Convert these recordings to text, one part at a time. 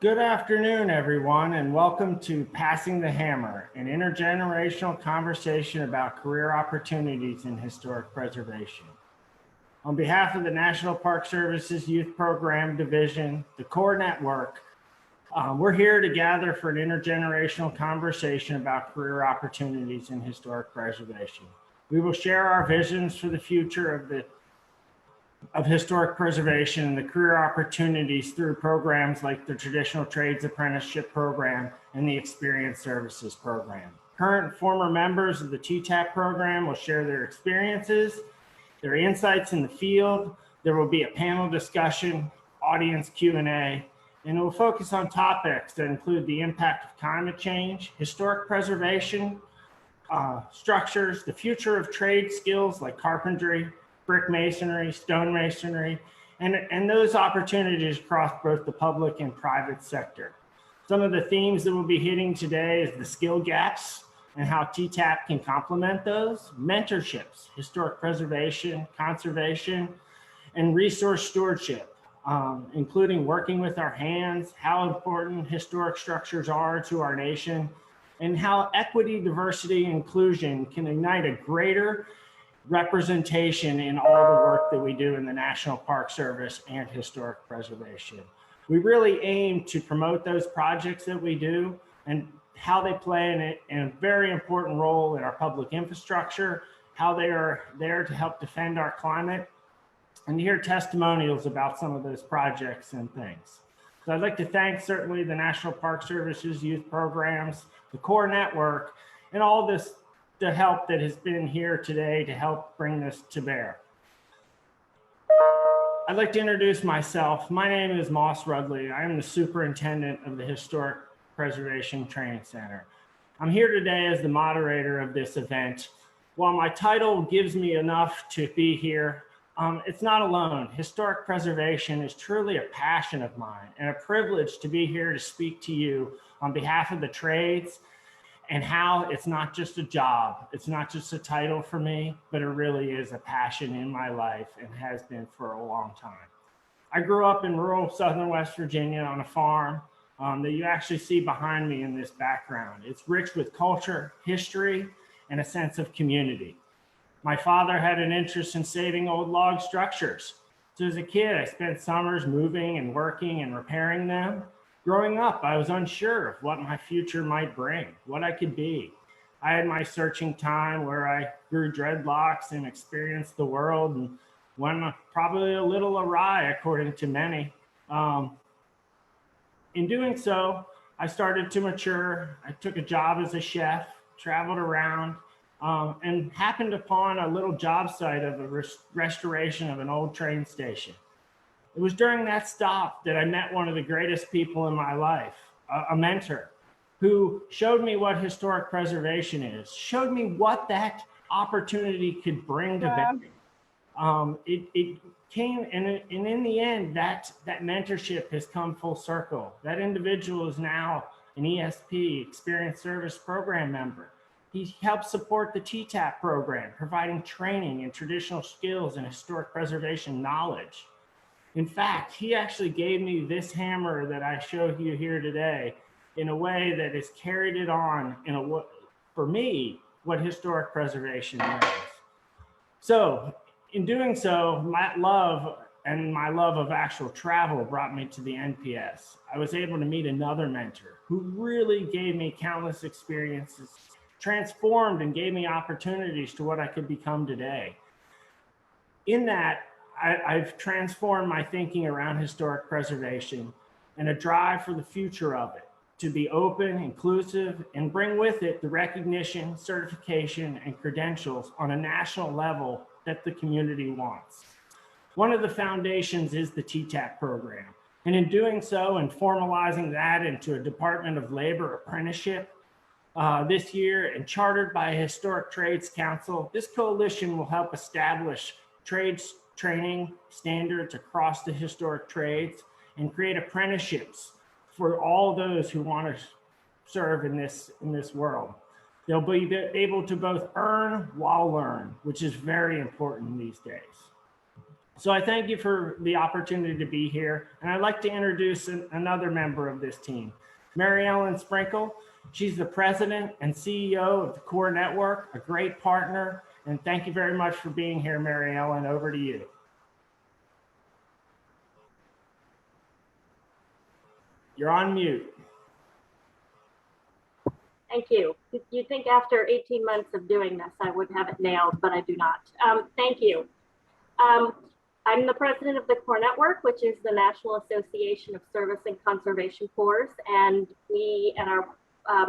Good afternoon, everyone, and welcome to Passing the Hammer, an intergenerational conversation about career opportunities in historic preservation. On behalf of the National Park Service's Youth Program Division, the Core Network, we're here to gather for an intergenerational conversation about career opportunities in historic preservation. We will share our visions for the future of historic preservation and the career opportunities through programs like the Traditional Trades Apprenticeship Program and the Experience Services Program. Current and former members of the TTAP program will share their experiences, their insights in the field. There will be a panel discussion, audience Q&A, and it will focus on topics that include the impact of climate change, historic preservation, structures, the future of trade skills like carpentry, brick masonry, stone masonry, and those opportunities across both the public and private sector. Some of the themes that we'll be hitting today is the skill gaps and how TTAP can complement those, mentorships, historic preservation, conservation, and resource stewardship, including working with our hands, how important historic structures are to our nation, and how equity, diversity, and inclusion can ignite a greater representation in all the work that we do in the National Park Service and historic preservation. We really aim to promote those projects that we do and how they play in a very important role in our public infrastructure, how they are there to help defend our climate, and hear testimonials about some of those projects and things. So I'd like to thank certainly the National Park Service's youth programs, the Core Network, and all this the help that has been here today to help bring this to bear. I'd like to introduce myself. My name is Moss Rudley. I am the superintendent of the Historic Preservation Training Center. I'm here today as the moderator of this event. While my title gives me enough to be here, it's not alone. Historic preservation is truly a passion of mine and a privilege to be here to speak to you on behalf of the trades and how it's not just a job, it's not just a title for me, but it really is a passion in my life and has been for a long time. I grew up in rural southern West Virginia on a farm that you actually see behind me in this background. It's rich with culture, history, and a sense of community. My father had an interest in saving old log structures. So as a kid, I spent summers moving and working and repairing them. Growing up, I was unsure of what my future might bring, what I could be. I had my searching time where I grew dreadlocks and experienced the world and went probably a little awry, according to many. In doing so, I started to mature. I took a job as a chef, traveled around, and happened upon a little job site of a restoration of an old train station. It was during that stop that I met one of the greatest people in my life, a mentor, who showed me what historic preservation is, showed me what that opportunity could bring to bear. It came, and in the end, that mentorship has come full circle. That individual is now an ESP, Experience Service Program member. He helps support the TTAP program, providing training in traditional skills and historic preservation knowledge. In fact, he actually gave me this hammer that I show you here today in a way that has carried it on for me, what historic preservation is. So in doing so, my love of actual travel brought me to the NPS. I was able to meet another mentor who really gave me countless experiences, transformed and gave me opportunities to what I could become today. In that, I've transformed my thinking around historic preservation and a drive for the future of it to be open, inclusive, and bring with it the recognition, certification, and credentials on a national level that the community wants. One of the foundations is the TTAP program. And in doing so and formalizing that into a Department of Labor apprenticeship this year and chartered by a Historic Trades Council, this coalition will help establish trades training standards across the historic trades and create apprenticeships for all those who want to serve in this world. They'll be able to both earn while learn, which is very important these days. So I thank you for the opportunity to be here. And I'd like to introduce another member of this team, Mary Ellen Sprinkle. She's the president and CEO of the Core Network, a great partner. And thank you very much for being here, Mary Ellen. Over to you. You're on mute. Thank you. You'd think after 18 months of doing this, I would have it nailed, but I do not. Thank you. I'm the president of the Core Network, which is the National Association of Service and Conservation Corps, and we and our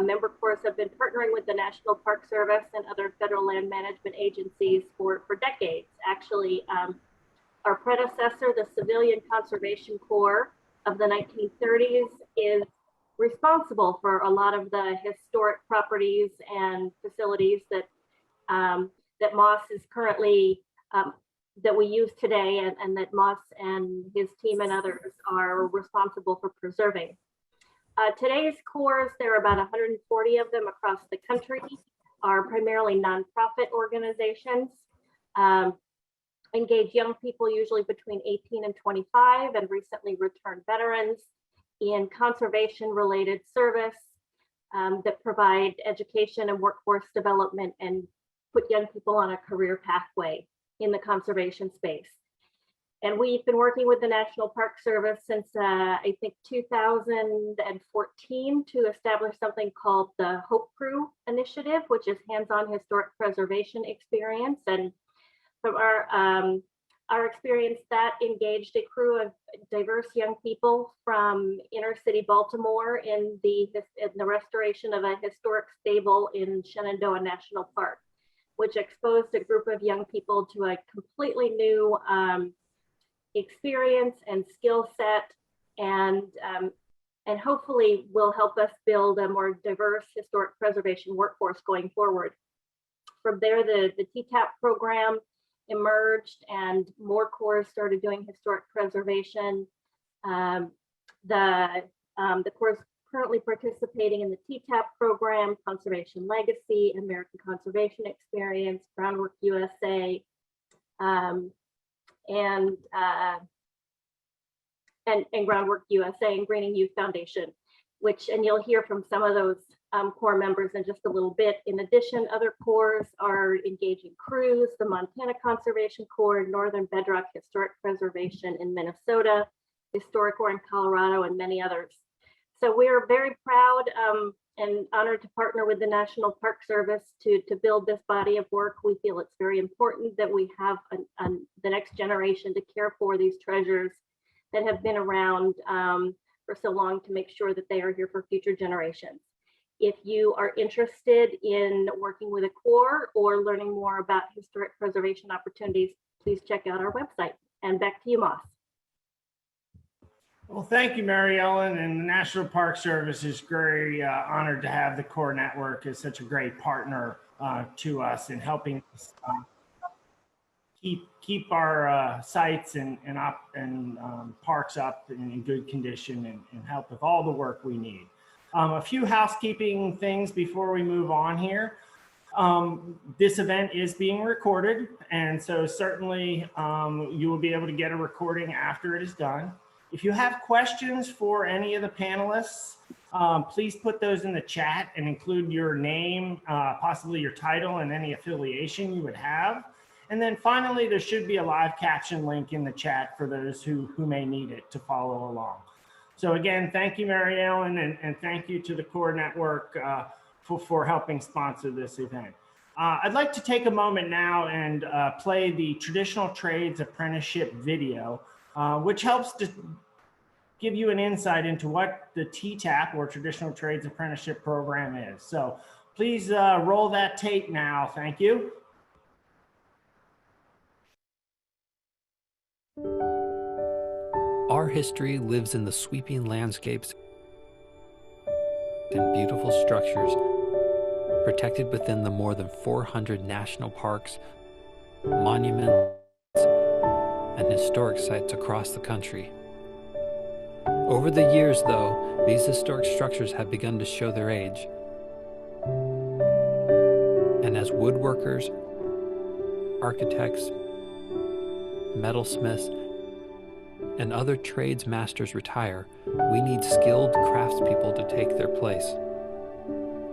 member corps have been partnering with the National Park Service and other federal land management agencies for decades. Actually, our predecessor, the Civilian Conservation Corps of the 1930s, is responsible for a lot of the historic properties and facilities that that Moss is currently that we use today, and that Moss and his team and others are responsible for preserving. Today's corps, there are about 140 of them across the country, are primarily nonprofit organizations, engage young people usually between 18 and 25 and recently returned veterans in conservation related service that provide education and workforce development and put young people on a career pathway in the conservation space. And we've been working with the National Park Service since I think 2014 to establish something called the Hope Crew Initiative, which is hands-on historic preservation experience. And from our experience, that engaged a crew of diverse young people from inner city Baltimore in the restoration of a historic stable in Shenandoah National Park, which exposed a group of young people to a completely new experience and skill set, and hopefully will help us build a more diverse historic preservation workforce going forward. From there, the TTAP program emerged and more corps started doing historic preservation. The corps currently participating in the TTAP program, Conservation Legacy, American Conservation Experience, Groundwork USA, and Groundwork USA and Greening Youth Foundation, which, and you'll hear from some of those corps members in just a little bit. In addition, other corps are engaging crews, the Montana Conservation Corps, Northern Bedrock Historic Preservation in Minnesota, Historic Corps in Colorado, and many others. So we are very proud and honored to partner with the National Park Service to build this body of work. We feel it's very important that we have the next generation to care for these treasures that have been around for so long, to make sure that they are here for future generations. If you are interested in working with a corps or learning more about historic preservation opportunities, please check out our website. And back to you, Moss. Well, thank you, Mary Ellen, and the National Park Service is very honored to have the Core Network as such a great partner to us in helping us keep our sites and parks up in good condition and help with all the work we need. A few housekeeping things before we move on here. This event is being recorded, and so certainly you will be able to get a recording after it is done. If you have questions for any of the panelists, please put those in the chat and include your name, possibly your title, and any affiliation you would have. And then finally, there should be a live caption link in the chat for those who may need it to follow along. So again, thank you, Mary Ellen, and thank you to the Core Network for helping sponsor this event. I'd like to take a moment now and play the Traditional Trades Apprenticeship video, which helps to give you an insight into what the TTAP, or Traditional Trades Apprenticeship Program, is. So please roll that tape now. Thank you. Our history lives in the sweeping landscapes and beautiful structures protected within the more than 400 national parks, monuments, and historic sites across the country. Over the years, though, these historic structures have begun to show their age. And as woodworkers, architects, metalsmiths, and other trades masters retire, we need skilled craftspeople to take their place.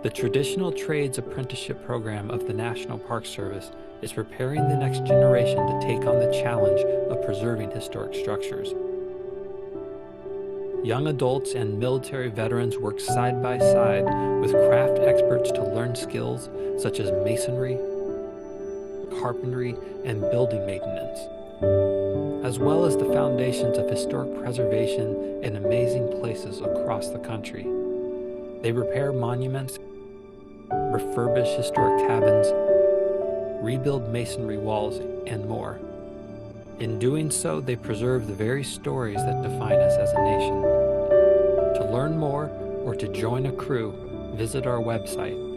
The Traditional Trades Apprenticeship Program of the National Park Service is preparing the next generation to take on the challenge of preserving historic structures. Young adults and military veterans work side by side with craft experts to learn skills such as masonry, carpentry, and building maintenance, as well as the foundations of historic preservation in amazing places across the country. They repair monuments, refurbish historic cabins, rebuild masonry walls, and more. In doing so, they preserve the very stories that define us as a nation. To learn more or to join a crew, visit our website.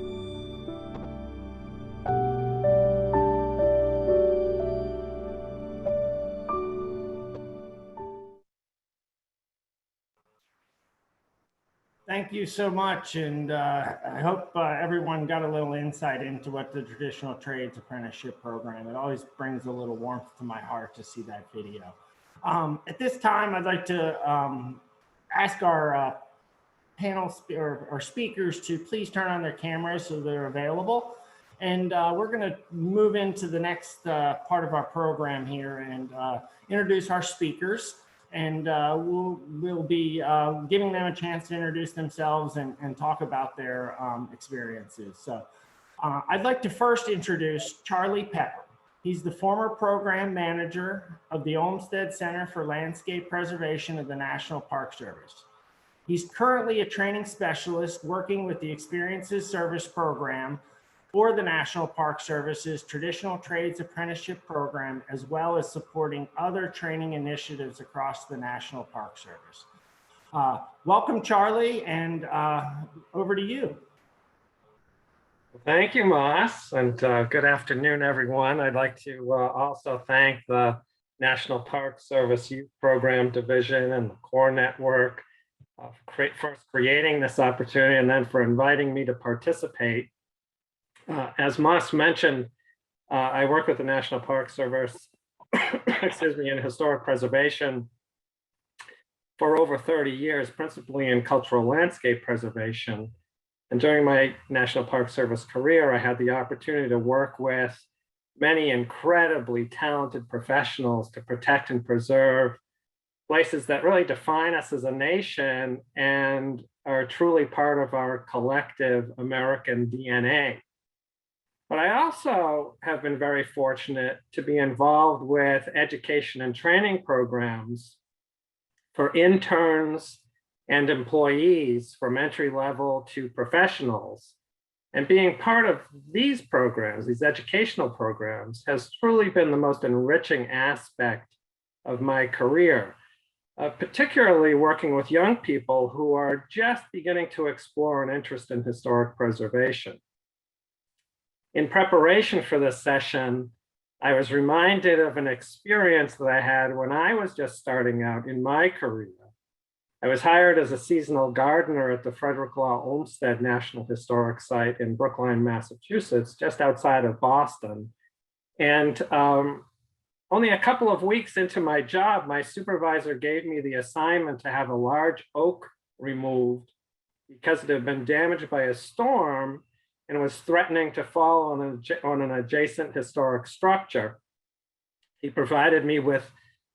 Thank you so much, and I hope everyone got a little insight into what the Traditional Trades Apprenticeship Program. It always brings a little warmth to my heart to see that video. At this time, I'd like to ask our panel or speakers to please turn on their cameras so they're available. And we're going to move into the next part of our program here and introduce our speakers. And we'll be giving them a chance to introduce themselves and talk about their experiences. So I'd like to first introduce Charlie Pepper. He's the former program manager of the Olmsted Center for Landscape Preservation of the National Park Service. He's currently a training specialist working with the Experiences Service Program for the National Park Service's Traditional Trades Apprenticeship Program, as well as supporting other training initiatives across the National Park Service. Welcome, Charlie, and over to you. Thank you, Moss, and good afternoon, everyone. I'd like to also thank the National Park Service Youth Program Division and the Core Network for first creating this opportunity and then for inviting me to participate. As Moss mentioned, I work with the National Park Service, excuse me, in historic preservation for over 30 years, principally in cultural landscape preservation. And during my National Park Service career, I had the opportunity to work with many incredibly talented professionals to protect and preserve places that really define us as a nation and are truly part of our collective American DNA. But I also have been very fortunate to be involved with education and training programs for interns and employees from entry level to professionals. And being part of these programs, these educational programs, has truly been the most enriching aspect of my career, particularly working with young people who are just beginning to explore an interest in historic preservation. In preparation for this session, I was reminded of an experience that I had when I was just starting out in my career. I was hired as a seasonal gardener at the Frederick Law Olmsted National Historic Site in Brookline, Massachusetts, just outside of Boston. And only a couple of weeks into my job, my supervisor gave me the assignment to have a large oak removed because it had been damaged by a storm and was threatening to fall on an adjacent historic structure. He provided me with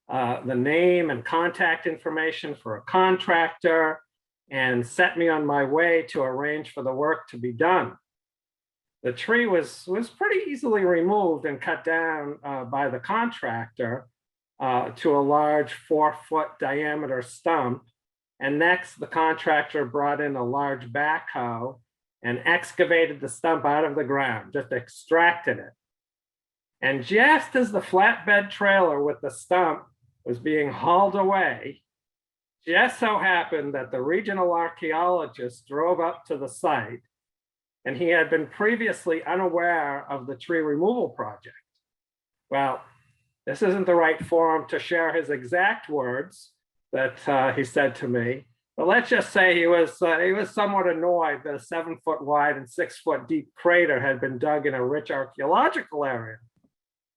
the name and contact information for a contractor and set me on my way to arrange for the work to be done. The tree was pretty easily removed and cut down by the contractor to a large 4-foot diameter stump. And next, the contractor brought in a large backhoe and excavated the stump out of the ground, just extracted it. And just as the flatbed trailer with the stump was being hauled away, just so happened that the regional archaeologist drove up to the site, and he had been previously unaware of the tree removal project. Well, this isn't the right forum to share his exact words that he said to me, but let's just say he was somewhat annoyed that a 7-foot wide and 6-foot deep crater had been dug in a rich archaeological area.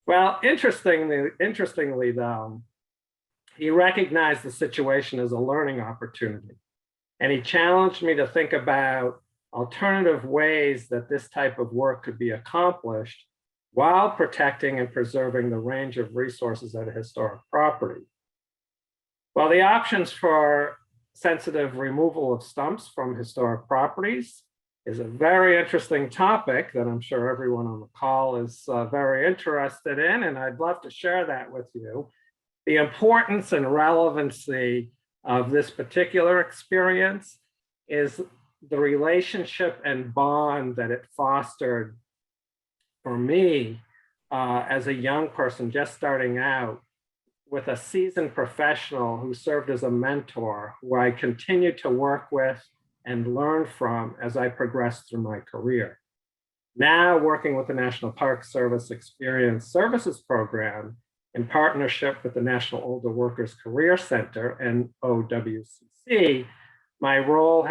Well, interestingly though, he recognized the situation as a learning opportunity. And he challenged me to think about alternative ways that this type of work could be accomplished while protecting and preserving the range of resources at a historic property. Well, the options for sensitive removal of stumps from historic properties is a very interesting topic that I'm sure everyone on the call is very interested in, and I'd love to share that with you. The importance and relevancy of this particular experience is the relationship and bond that it fostered for me as a young person just starting out with a seasoned professional who served as a mentor, who I continued to work with and learn from as I progressed through my career. Now working with the National Park Service Experience Services Program in partnership with the National Older Workers Career Center, NOWCC, my role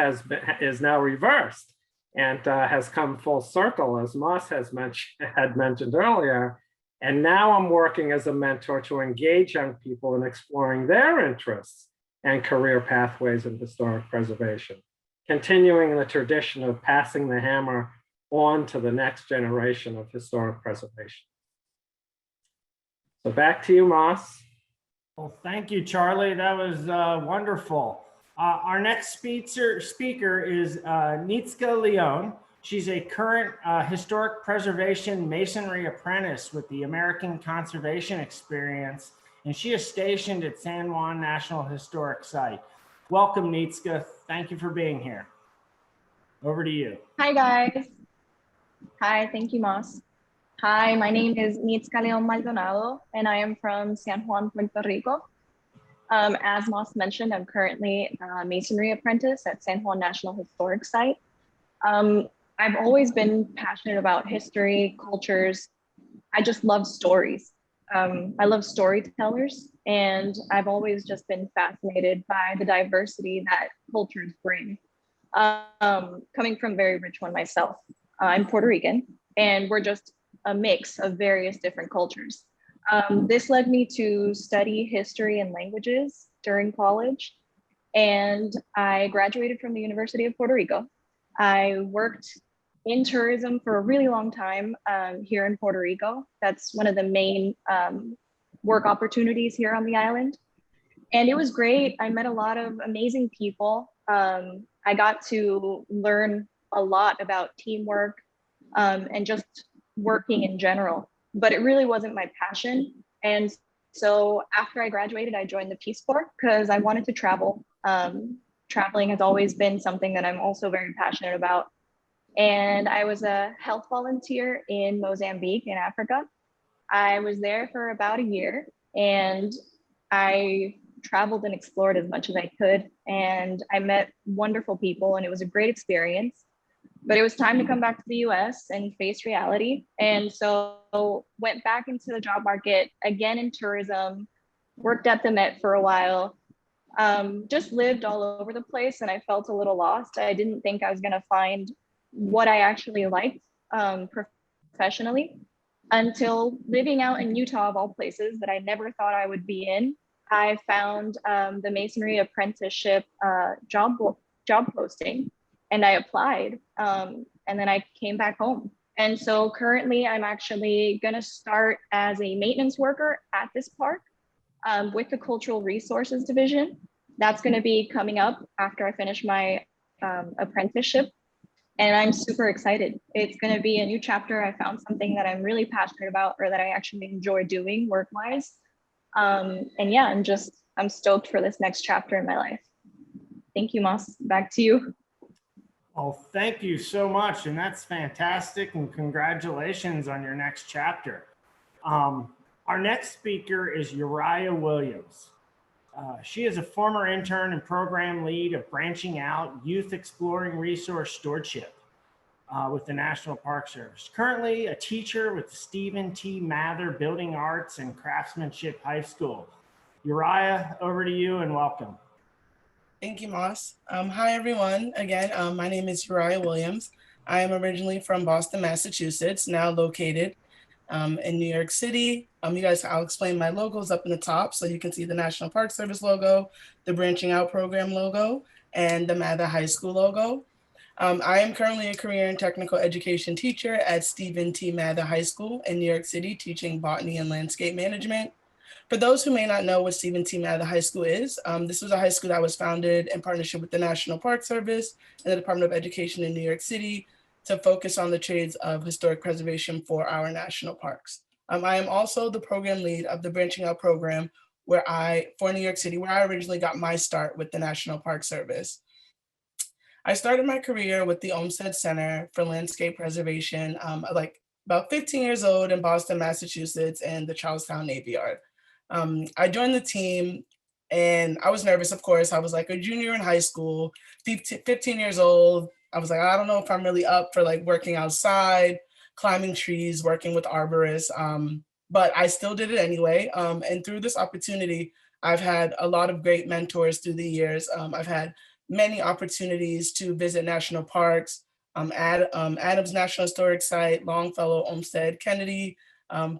is now reversed and has come full circle, as Moss had mentioned earlier. And now I'm working as a mentor to engage young people in exploring their interests and career pathways in historic preservation, continuing the tradition of passing the hammer on to the next generation of historic preservation. So back to you, Moss. Well, thank you, Charlie. That was wonderful. Our next speaker is Mitsa Leon. She's a current historic preservation masonry apprentice with the American Conservation Experience, and she is stationed at San Juan National Historic Site. Welcome, Mitsa. Thank you for being here. Over to you. Hi, guys. Hi, thank you, Moss. Hi, my name is Mitsa Maldonado, and I am from San Juan, Puerto Rico. As Moss mentioned, I'm currently a masonry apprentice at San Juan National Historic Site. I've always been passionate about history, cultures. I just love stories. I love storytellers, and I've always just been fascinated by the diversity that cultures bring. Coming from a very rich one myself, I'm Puerto Rican, and we're just a mix of various different cultures. This led me to study history and languages during college, and I graduated from the University of Puerto Rico. I worked in tourism for a really long time here in Puerto Rico. That's one of the main work opportunities here on the island. And it was great. I met a lot of amazing people. I got to learn a lot about teamwork and just working in general, but it really wasn't my passion. And so after I graduated, I joined the Peace Corps because I wanted to travel. Traveling has always been something that I'm also very passionate about. And I was a health volunteer in Mozambique in Africa. I was there for about a year, and I traveled and explored as much as I could. And I met wonderful people, and it was a great experience. But it was time to come back to the US and face reality. And so went back into the job market, again in tourism, worked at the Met for a while, just lived all over the place, and I felt a little lost. I didn't think I was gonna find what I actually liked professionally until living out in Utah, of all places that I never thought I would be in. I found the masonry apprenticeship job posting, and I applied, and then I came back home. And so currently I'm actually gonna start as a maintenance worker at this park with the Cultural Resources Division. That's gonna be coming up after I finish my apprenticeship. And I'm super excited. It's gonna be a new chapter. I found something that I'm really passionate about, or that I actually enjoy doing work-wise. And yeah, I'm stoked for this next chapter in my life. Thank you, Moss. Back to you. Well, thank you so much. And that's fantastic. And congratulations on your next chapter. Our next speaker is Uriah Williams. She is a former intern and program lead of Branching Out Youth Exploring Resource Stewardship with the National Park Service. Currently a teacher with Stephen T. Mather Building Arts and Craftsmanship High School. Uriah, over to you and welcome. Thank you, Moss. Hi, everyone. Again, my name is Uriah Williams. I am originally from Boston, Massachusetts, now located in New York City. You guys, I'll explain my logos up in the top so you can see the National Park Service logo, the Branching Out Program logo, and the Mather High School logo. I am currently a career and technical education teacher at Stephen T. Mather High School in New York City, teaching botany and landscape management. For those who may not know what Stephen T. Mather High School is, this was a high school that was founded in partnership with the National Park Service and the Department of Education in New York City to focus on the trades of historic preservation for our national parks. I am also the program lead of the Branching Out program for New York City, where I originally got my start with the National Park Service. I started my career with the Olmsted Center for Landscape Preservation, like about 15 years old in Boston, Massachusetts, and the Charlestown Navy Yard. I joined the team and I was nervous, of course. I was like a junior in high school, 15 years old. I was like, I don't know if I'm really up for like working outside, climbing trees, working with arborists, but I still did it anyway. And through this opportunity, I've had a lot of great mentors through the years. I've had many opportunities to visit national parks, Adams National Historic Site, Longfellow, Olmsted, Kennedy,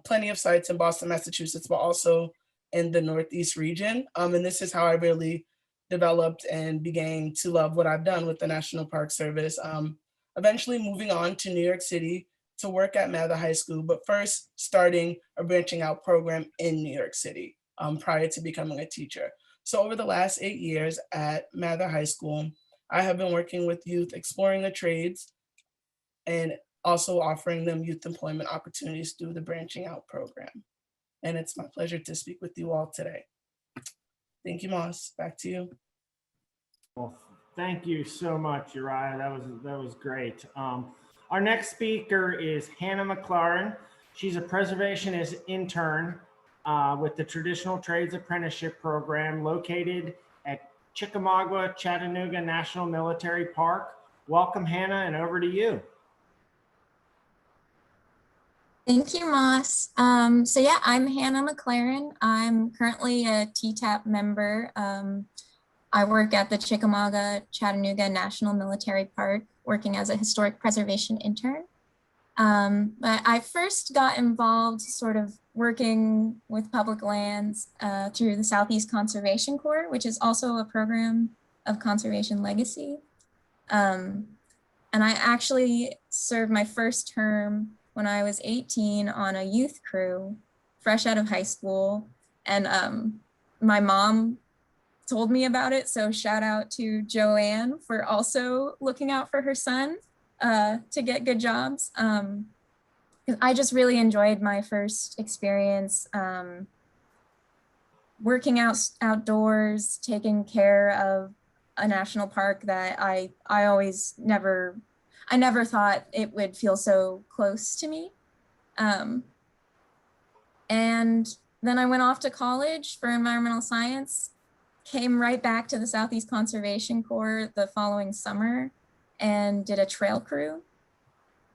plenty of sites in Boston, Massachusetts, but also in the Northeast region. And this is how I really developed and began to love what I've done with the National Park Service. Eventually moving on to New York City to work at Mather High School, but first starting a Branching Out program in New York City prior to becoming a teacher. So over the last 8 years at Mather High School, I have been working with youth exploring the trades and also offering them youth employment opportunities through the Branching Out program. And it's my pleasure to speak with you all today. Thank you, Moss. Back to you. Well, thank you so much, Uriah. That was great. Our next speaker is Hannah McLaren. She's a preservationist intern with the Traditional Trades Apprenticeship Program located at Chickamauga, Chattanooga National Military Park. Welcome, Hannah, and over to you. Thank you, Moss. So yeah, I'm Hannah McLaren. I'm currently a TTAP member. I work at the Chickamauga, Chattanooga National Military Park, working as a historic preservation intern. But I first got involved sort of working with public lands through the Southeast Conservation Corps, which is also a program of conservation legacy. And I actually served my first term when I was 18 on a youth crew, fresh out of high school. And my mom told me about it. So shout out to Joanne for also looking out for her son to get good jobs. I just really enjoyed my first experience working outdoors, taking care of a national park that I never thought it would feel so close to me. And then I went off to college for environmental science, came right back to the Southeast Conservation Corps the following summer and did a trail crew.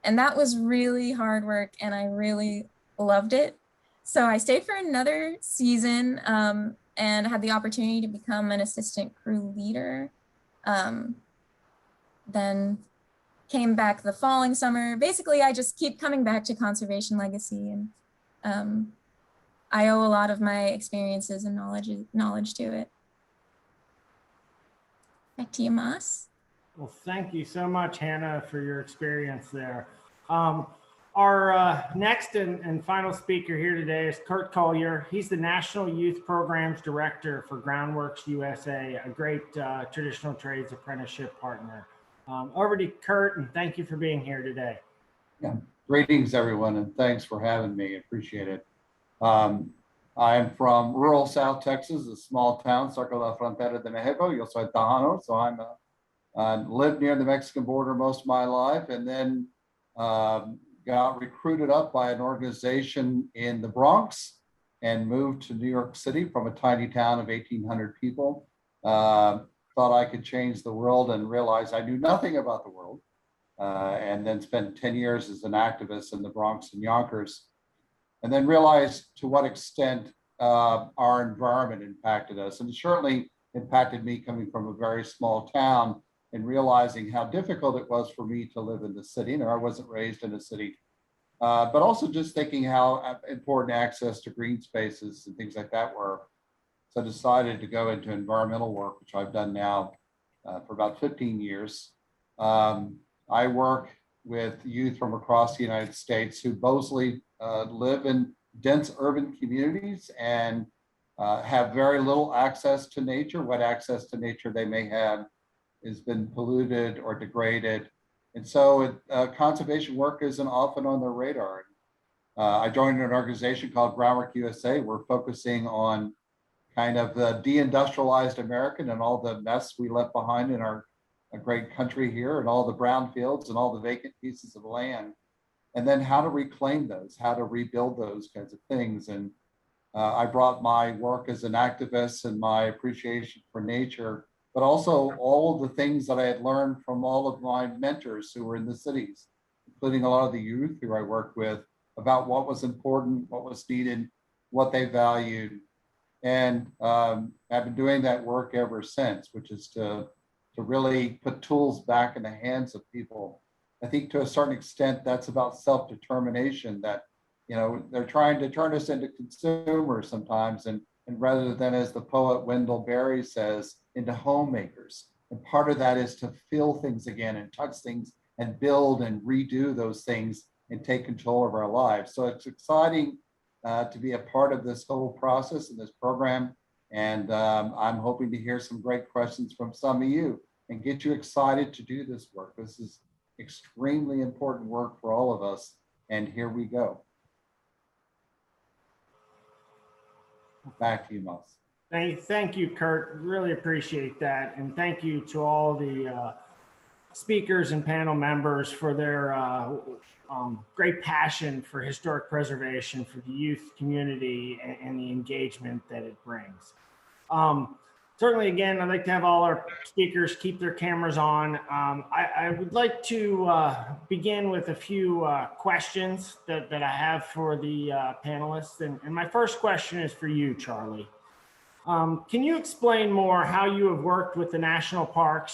And that was really hard work and I really loved it. So I stayed for another season and had the opportunity to become an assistant crew leader. Then came back the following summer. Basically, I just keep coming back to conservation legacy, and I owe a lot of my experiences and knowledge to it. Back to you, Moss. Well, thank you so much, Hannah, for your experience there. Our next and final speaker here today is Curt Collier. He's the National Youth Programs Director for Groundworks USA, a great traditional trades apprenticeship partner. Over to Curt, and thank you for being here today. Yeah, greetings everyone, and thanks for having me. Appreciate it. I'm from rural South Texas, a small town, cerca la frontera de Mexico. Yo soy Tejano, so I lived near the Mexican border most of my life, and then got recruited up by an organization in the Bronx and moved to New York City from a tiny town of 1,800 people. Thought I could change the world and realized I knew nothing about the world. And then spent 10 years as an activist in the Bronx and Yonkers. And then realized to what extent our environment impacted us. And it certainly impacted me coming from a very small town and realizing how difficult it was for me to live in the city. I wasn't raised in a city. but also just thinking how important access to green spaces and things like that were. So I decided to go into environmental work, which I've done now for about 15 years. I work with youth from across the United States who mostly live in dense urban communities and have very little access to nature. What access to nature they may have has been polluted or degraded. And so conservation work isn't often on their radar. I joined an organization called Groundwork USA. We're focusing on kind of the deindustrialized American and all the mess we left behind in our great country here, and all the brownfields and all the vacant pieces of land, and then how to reclaim those, how to rebuild those kinds of things. And I brought my work as an activist and my appreciation for nature, but also all of the things that I had learned from all of my mentors who were in the cities, including a lot of the youth who I worked with, about what was important, what was needed, what they valued. And I've been doing that work ever since, which is to really put tools back in the hands of people. I think to a certain extent, that's about self-determination, that, you know, they're trying to turn us into consumers sometimes, and rather than, as the poet Wendell Berry says, into homemakers. And part of that is to feel things again and touch things and build and redo those things and take control of our lives. So it's exciting to be a part of this whole process and this program. And I'm hoping to hear some great questions from some of you and get you excited to do this work. This is extremely important work for all of us. And here we go. Back to you, Moss. Thank you, Curt. Really appreciate that. And thank you to all the speakers and panel members for their great passion for historic preservation, for the youth community, and the engagement that it brings. Certainly, again, I'd like to have all our speakers keep their cameras on. I would like to begin with a few questions that I have for the panelists. And my first question is for you, Charlie. Can you explain more how you have worked with the National Park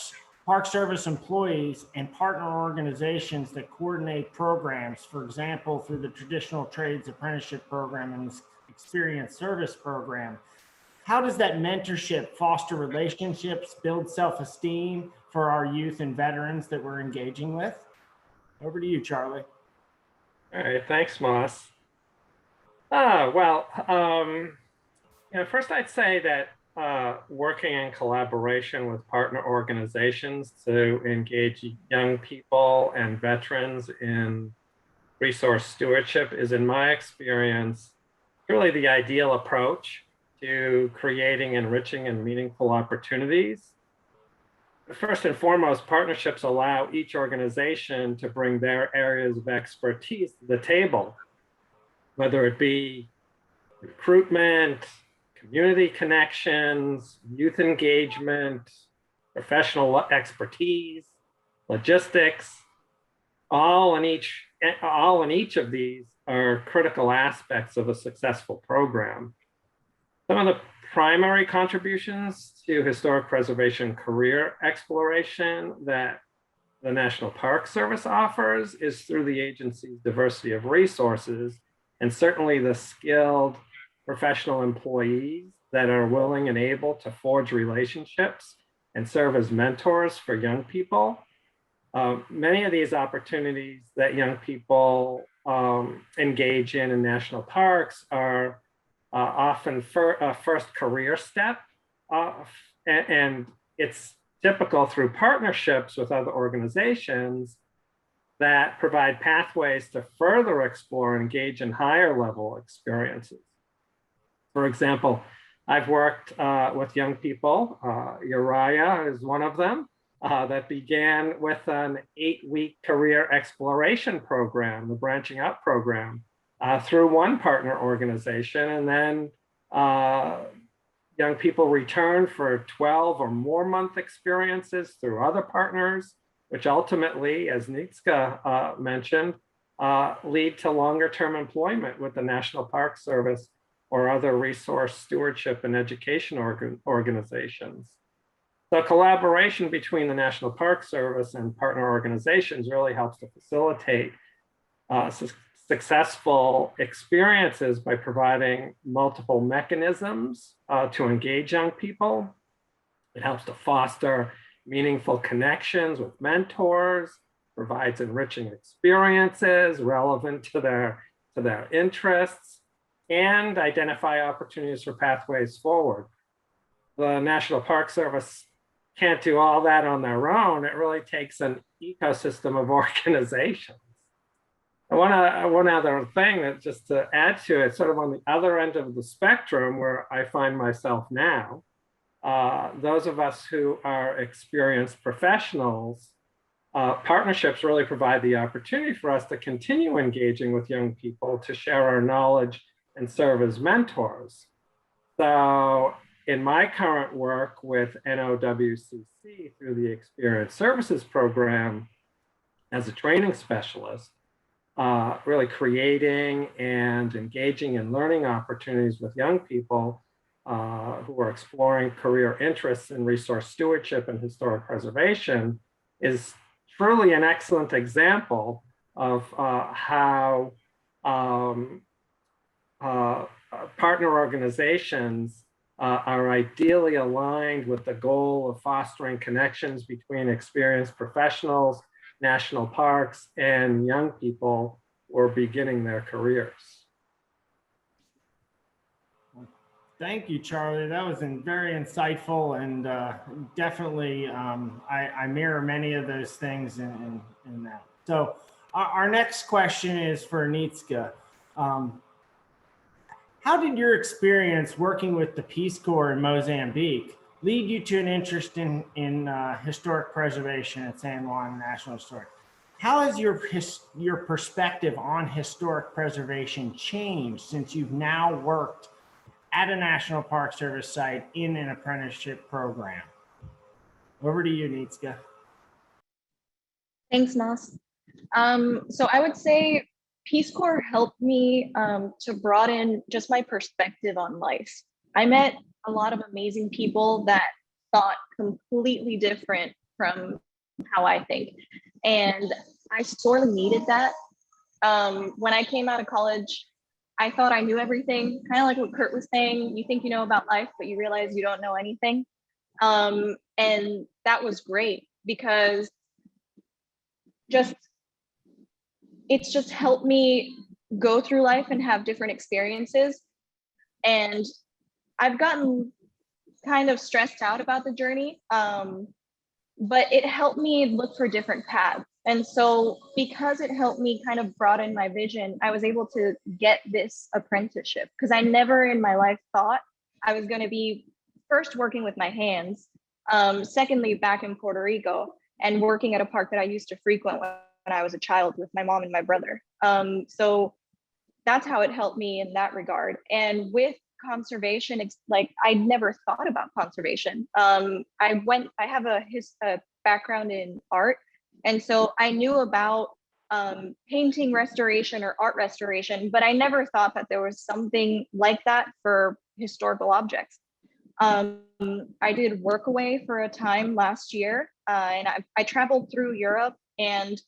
Service employees and partner organizations that coordinate programs, for example, through the Traditional Trades Apprenticeship Program and the Experience Service Program? How does that mentorship foster relationships, build self-esteem for our youth and veterans that we're engaging with? Over to you, Charlie. All right, thanks, Moss. First I'd say that working in collaboration with partner organizations to engage young people and veterans in resource stewardship is, in my experience, really the ideal approach to creating enriching and meaningful opportunities. First and foremost, partnerships allow each organization to bring their areas of expertise to the table, whether it be recruitment, community connections, youth engagement, professional expertise, logistics. All in each of these are critical aspects of a successful program. Some of the primary contributions to historic preservation career exploration that the National Park Service offers is through the agency's diversity of resources, and certainly the skilled professional employees that are willing and able to forge relationships and serve as mentors for young people. Many of these opportunities that young people engage in national parks are often a first career step, and it's typical through partnerships with other organizations that provide pathways to further explore and engage in higher level experiences. For example, I've worked with young people, Uriah is one of them, that began with an 8-week career exploration program, the Branching Out program, through one partner organization, and then young people return for 12 or more month experiences through other partners, which ultimately, as Nitska mentioned, lead to longer term employment with the National Park Service or other resource stewardship and education organizations. So collaboration between the National Park Service and partner organizations really helps to facilitate successful experiences by providing multiple mechanisms to engage young people. It helps to foster meaningful connections with mentors, provides enriching experiences relevant to their interests, and identify opportunities for pathways forward. The National Park Service can't do all that on their own. It really takes an ecosystem of organizations. One other thing that just to add to it, sort of on the other end of the spectrum where I find myself now, those of us who are experienced professionals, partnerships really provide the opportunity for us to continue engaging with young people to share our knowledge and serve as mentors. So in my current work with NOWCC through the Experience Services Program as a training specialist, really creating and engaging in learning opportunities with young people who are exploring career interests in resource stewardship and historic preservation is truly an excellent example of how partner organizations are ideally aligned with the goal of fostering connections between experienced professionals, national parks, and young people who are beginning their careers. Thank you, Charlie. That was very insightful, and definitely I mirror many of those things in that. So our next question is for Nitska. How did your experience working with the Peace Corps in Mozambique lead you to an interest in historic preservation at San Juan National Historic? How has your perspective on historic preservation changed since you've now worked at a National Park Service site in an apprenticeship program? Over to you, Nitska. Thanks, Moss. So I would say Peace Corps helped me to broaden just my perspective on life. I met a lot of amazing people that thought completely different from how I think. And I sorely needed that. When I came out of college, I thought I knew everything, kind of like what Curt was saying. You think you know about life, but you realize you don't know anything. And that was great because it's just helped me go through life and have different experiences. And I've gotten kind of stressed out about the journey, but it helped me look for different paths. And so because it helped me kind of broaden my vision, I was able to get this apprenticeship because I never in my life thought I was going to be first working with my hands, secondly, back in Puerto Rico and working at a park that I used to frequent when I was a child with my mom and my brother. So that's how it helped me in that regard. And with conservation, it's like I never thought about conservation. I have a background in art. And so I knew about painting restoration or art restoration, but I never thought that there was something like that for historical objects. I did work away for a time last year, and I traveled through Europe, and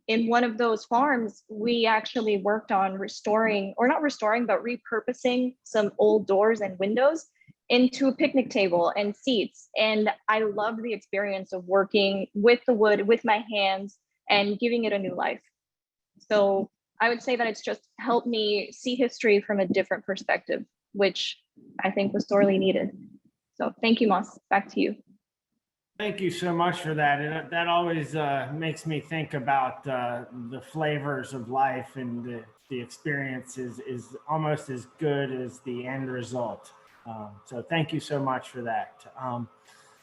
in one of those farms, we actually worked on restoring, or not restoring, but repurposing some old doors and windows into a picnic table and seats. And I loved the experience of working with the wood, with my hands, and giving it a new life. So I would say that it's just helped me see history from a different perspective, which I think was sorely needed. So thank you, Moss. Back to you. Thank you so much for that. And that always makes me think about the flavors of life, and the experience is almost as good as the end result. So thank you so much for that.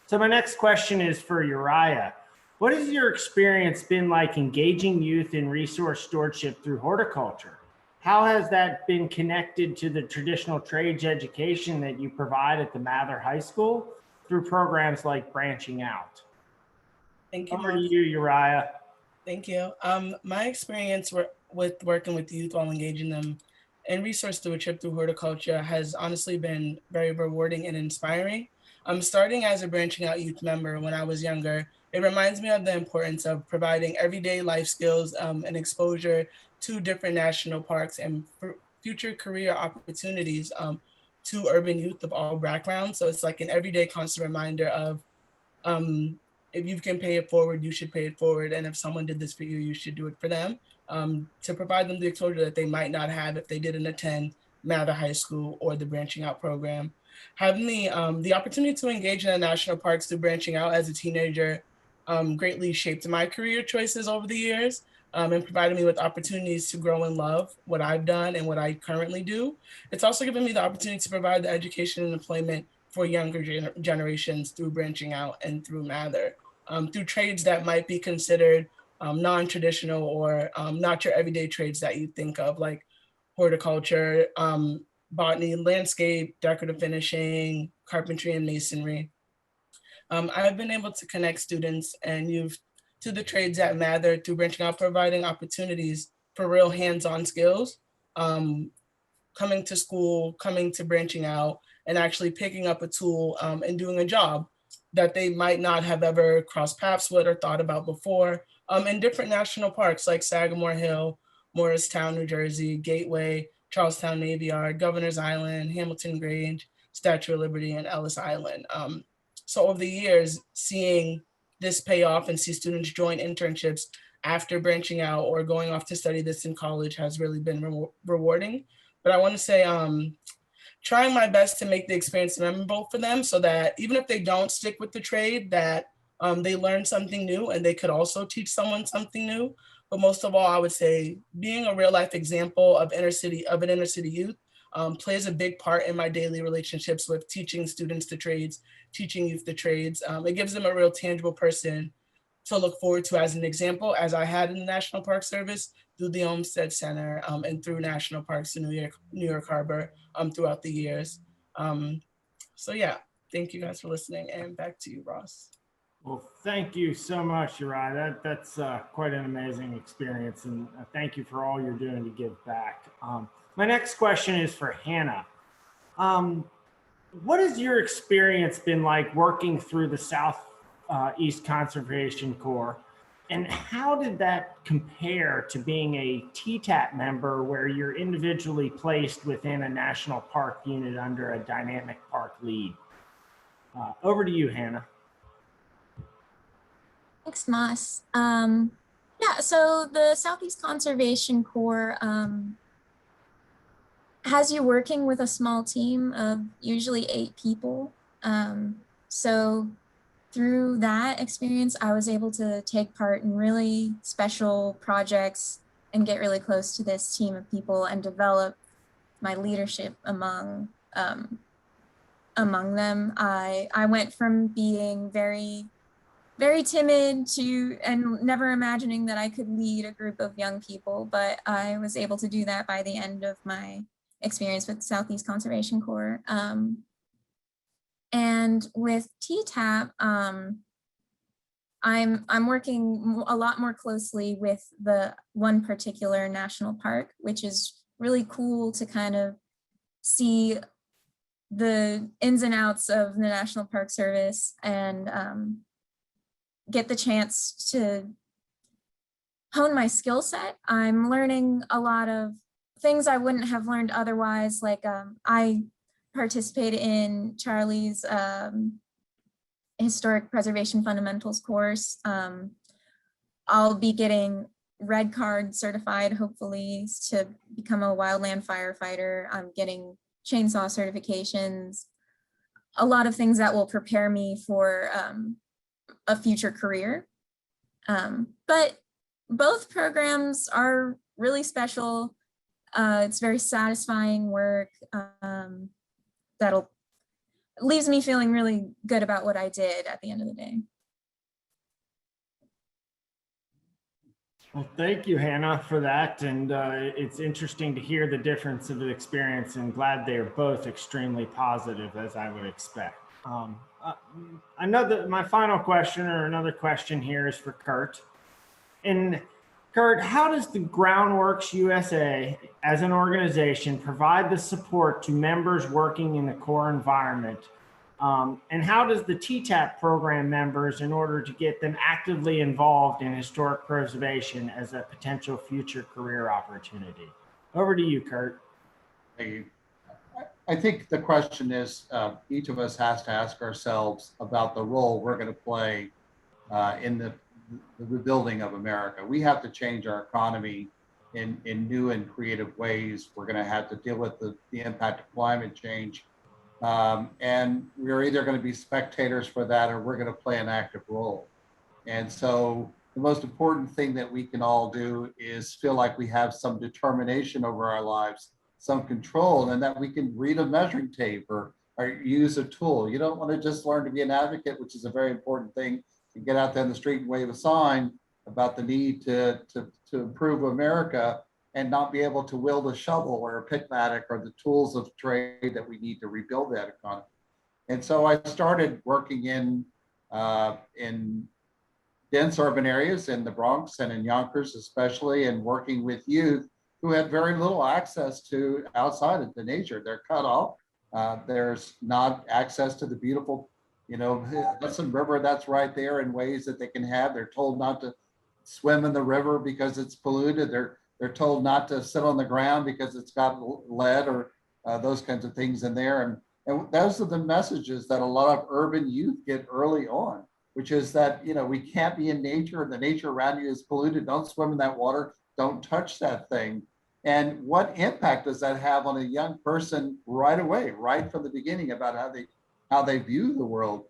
So my next question is for Uriah. What has your experience been like engaging youth in resource stewardship through horticulture? How has that been connected to the traditional trades education that you provide at the Mather High School through programs like Branching Out? Thank you. Over to you, Uriah. Thank you. My experience with working with youth while engaging them in resource stewardship through horticulture has honestly been very rewarding and inspiring. Starting as a Branching Out youth member when I was younger, it reminds me of the importance of providing everyday life skills and exposure to different national parks and future career opportunities to urban youth of all backgrounds. So it's like an everyday constant reminder of if you can pay it forward, you should pay it forward. And if someone did this for you, you should do it for them, to provide them the exposure that they might not have if they didn't attend Mather High School or the Branching Out program. Having the opportunity to engage in the national parks through Branching Out as a teenager greatly shaped my career choices over the years, and provided me with opportunities to grow and love what I've done and what I currently do. It's also given me the opportunity to provide the education and employment for younger generations through Branching Out and through Mather, through trades that might be considered non-traditional or not your everyday trades that you think of, like horticulture, botany, landscape, decorative finishing, carpentry, and masonry. I've been able to connect students and youth to the trades at Mather through Branching Out, providing opportunities for real hands-on skills, coming to school, coming to Branching Out, and actually picking up a tool and doing a job that they might not have ever crossed paths with or thought about before, in different national parks like Sagamore Hill, Morristown, New Jersey, Gateway, Charlestown Navy Yard, Governor's Island, Hamilton Grange, Statue of Liberty, and Ellis Island. So over the years, seeing this pay off and see students join internships after branching out or going off to study this in college has really been rewarding. But I want to say, trying my best to make the experience memorable for them so that even if they don't stick with the trade, that they learn something new and they could also teach someone something new. But most of all, I would say being a real life example of an inner city youth plays a big part in my daily relationships with teaching students the trades, teaching youth the trades. It gives them a real tangible person to look forward to as an example, as I had in the National Park Service through the Olmsted Center and through national parks in New York Harbor throughout the years. So yeah, thank you guys for listening, and back to you, Ross. Well, thank you so much, Uriah. That's quite an amazing experience, and thank you for all you're doing to give back. My next question is for Hannah. What has your experience been like working through the Southeast Conservation Corps, and how did that compare to being a TTAP member where you're individually placed within a national park unit under a dynamic park lead? Over to you, Hannah. Thanks, Moss. Yeah, so the Southeast Conservation Corps has you working with a small team of usually 8 people. So through that experience, I was able to take part in really special projects and get really close to this team of people and develop my leadership among them. I went from being very timid and never imagining that I could lead a group of young people, but I was able to do that by the end of my experience with Southeast Conservation Corps. And with TTAP, I'm working a lot more closely with the one particular national park, which is really cool to kind of see the ins and outs of the National Park Service and get the chance to hone my skill set. I'm learning a lot of things I wouldn't have learned otherwise. Like I participated in Charlie's Historic Preservation Fundamentals course. I'll be getting Red Card certified, hopefully, to become a wildland firefighter. I'm getting chainsaw certifications, a lot of things that will prepare me for a future career. But both programs are really special. It's very satisfying work that'll leaves me feeling really good about what I did at the end of the day. Well, thank you, Hannah, for that. And it's interesting to hear the difference of the experience, and glad they're both extremely positive, as I would expect. My final question, or another question here, is for Curt. And Curt, how does the Groundworks USA as an organization provide the support to members working in the Corps environment And how does the TTAP program members in order to get them actively involved in historic preservation as a potential future career opportunity? Over to you, Curt. Thank you. I think the question is, each of us has to ask ourselves about the role we're going to play in the rebuilding of America. We have to change our economy in new and creative ways. We're going to have to deal with the impact of climate change. And we're either going to be spectators for that or we're going to play an active role. And so the most important thing that we can all do is feel like we have some determination over our lives, some control, and that we can read a measuring tape or use a tool. You don't want to just learn to be an advocate, which is a very important thing, and get out there in the street and wave a sign about the need to improve America and not be able to wield a shovel or a pickmatic or the tools of trade that we need to rebuild that economy. And so I started working in dense urban areas in the Bronx and in Yonkers especially, and working with youth who had very little access to outside of the nature. They're cut off. There's not access to the beautiful, Hudson River that's right there in ways that they can have. They're told not to swim in the river because it's polluted. They're told not to sit on the ground because it's got lead or those kinds of things in there. And those are the messages that a lot of urban youth get early on, which is that, we can't be in nature. The nature around you is polluted. Don't swim in that water. Don't touch that thing. And what impact does that have on a young person right away, right from the beginning, about how they view the world?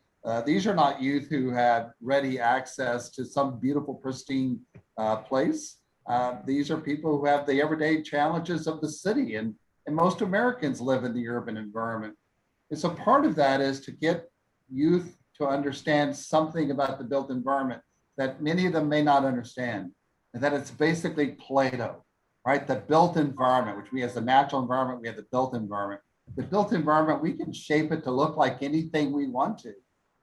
These are not youth who have ready access to some beautiful, pristine place. These are people who have the everyday challenges of the city, and most Americans live in the urban environment. And so part of that is to get youth to understand something about the built environment that many of them may not understand, and that it's basically Plato, right? The built environment, which we as the natural environment, we have the built environment. The built environment, we can shape it to look like anything we want to.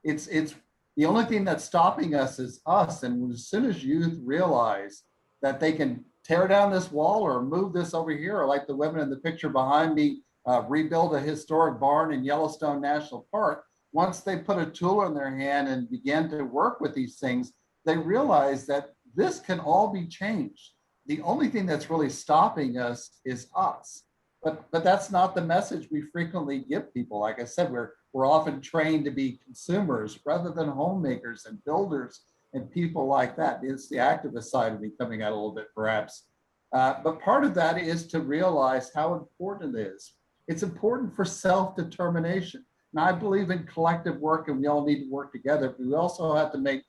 It's the only thing that's stopping us is us. And as soon as youth realize that they can tear down this wall or move this over here, or like the women in the picture behind me, rebuild a historic barn in Yellowstone National Park, once they put a tool in their hand and begin to work with these things, they realize that this can all be changed. The only thing that's really stopping us is us. But that's not the message we frequently give people. Like I said, we're often trained to be consumers rather than homemakers and builders and people like that. It's the activist side of me coming out a little bit, perhaps. But part of that is to realize how important it is. It's important for self-determination. Now, I believe in collective work, and we all need to work together, but we also have to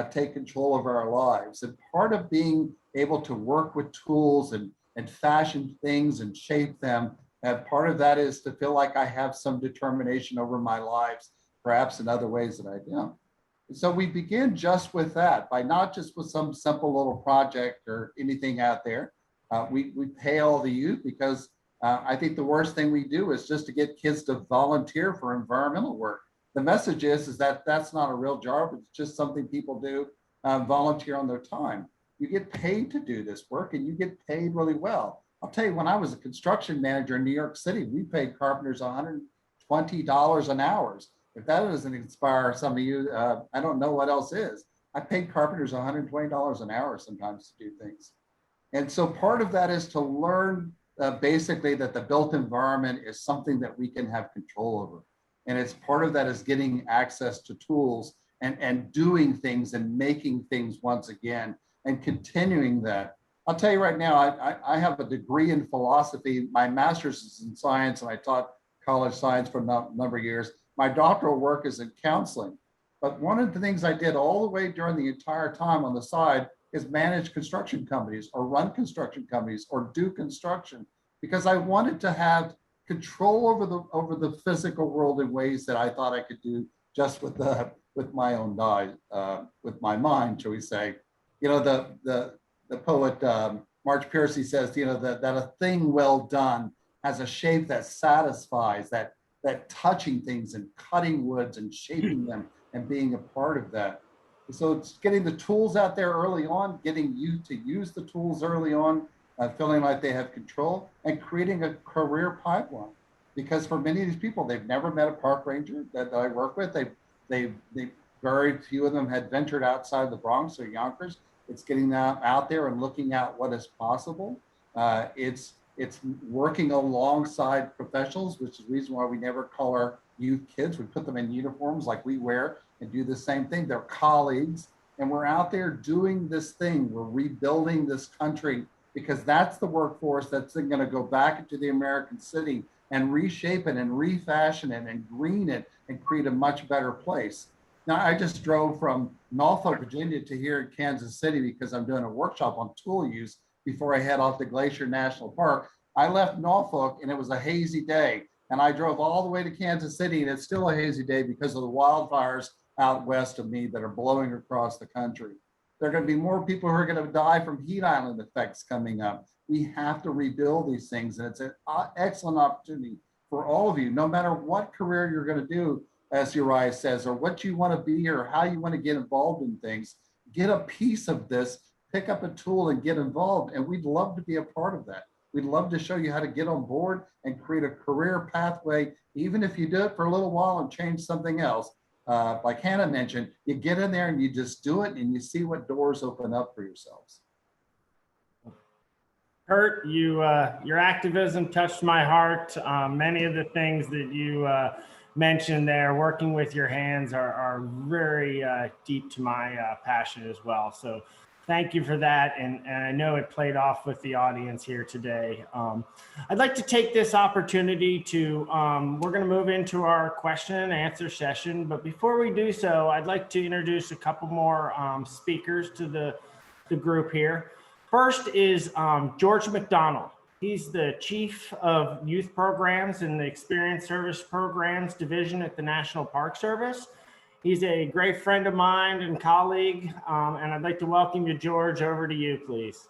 take control of our lives. And part of being able to work with tools and fashion things and shape them, and part of that is to feel like I have some determination over my lives, perhaps in other ways that I don't. And so we begin just with that, by not just with some simple little project or anything out there. We pay all the youth because I think the worst thing we do is just to get kids to volunteer for environmental work. The message is that that's not a real job. It's just something people do, volunteer on their time. You get paid to do this work, and you get paid really well. I'll tell you, when I was a construction manager in New York City, we paid carpenters $120 an hour. If that doesn't inspire some of you, I don't know what else is. I paid carpenters $120 an hour sometimes to do things. And so part of that is to learn basically that the built environment is something that we can have control over. And it's part of that is getting access to tools and doing things and making things once again and continuing that. I'll tell you right now, I have a degree in philosophy. My master's is in science, and I taught college science for a number of years. My doctoral work is in counseling. But one of the things I did all the way during the entire time on the side is manage construction companies or run construction companies or do construction, because I wanted to have control over the physical world in ways that I thought I could do just with my own with my mind, shall we say. The poet March Piercy says, that a thing well done has a shape that satisfies, that touching things and cutting woods and shaping them and being a part of that. So it's getting the tools out there early on, getting you to use the tools early on, feeling like they have control, and creating a career pipeline. because for many of these people, they've never met a park ranger that I work with. They very few of them had ventured outside the Bronx or Yonkers. It's getting them out there and looking at what is possible. It's working alongside professionals, which is the reason why we never call our youth kids. We put them in uniforms like we wear and do the same thing. They're colleagues, and we're out there doing this thing. We're rebuilding this country, because that's the workforce that's going to go back into the American city and reshape it and refashion it and green it and create a much better place. Now, I just drove from Norfolk, Virginia to here in Kansas City because I'm doing a workshop on tool use before I head off to Glacier National Park. I left Norfolk and it was a hazy day, and I drove all the way to Kansas City, and it's still a hazy day because of the wildfires out west of me that are blowing across the country. There are going to be more people who are going to die from heat island effects coming up. We have to rebuild these things, and it's an excellent opportunity for all of you, no matter what career you're going to do, as Uriah says, or what you want to be or how you want to get involved in things. Get a piece of this, pick up a tool and get involved, and we'd love to be a part of that. We'd love to show you how to get on board and create a career pathway, even if you do it for a little while and change something else. Like Hannah mentioned, you get in there and you just do it and you see what doors open up for yourselves. Curt, your activism touched my heart. Many of the things that you mentioned there, working with your hands, are very deep to my passion as well. So thank you for that. And I know it played off with the audience here today. I'd like to take this opportunity to, we're going to move into our question and answer session. But before we do so, I'd like to introduce a couple more speakers to the group here. First is George McDonald. He's the Chief of Youth Programs in the Experience Service Programs Division at the National Park Service. He's a great friend of mine and colleague, and I'd like to welcome you, George. Over to you, please.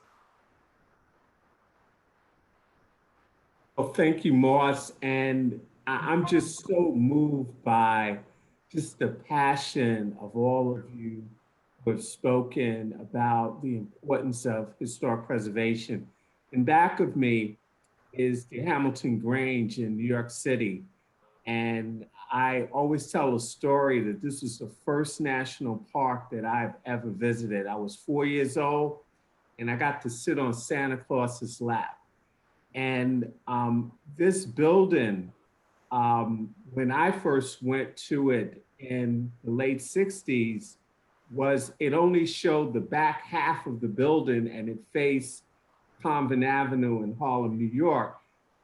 Well, thank you, Moss. And I'm just so moved by just the passion of all of you who have spoken about the importance of historic preservation. In back of me is the Hamilton Grange in New York City. And I always tell a story that this was the first national park that I've ever visited. I was 4 years old and I got to sit on Santa Claus's lap. And this building, when I first went to it in the late 60s, it only showed the back half of the building and it faced Convent Avenue in Harlem, New York.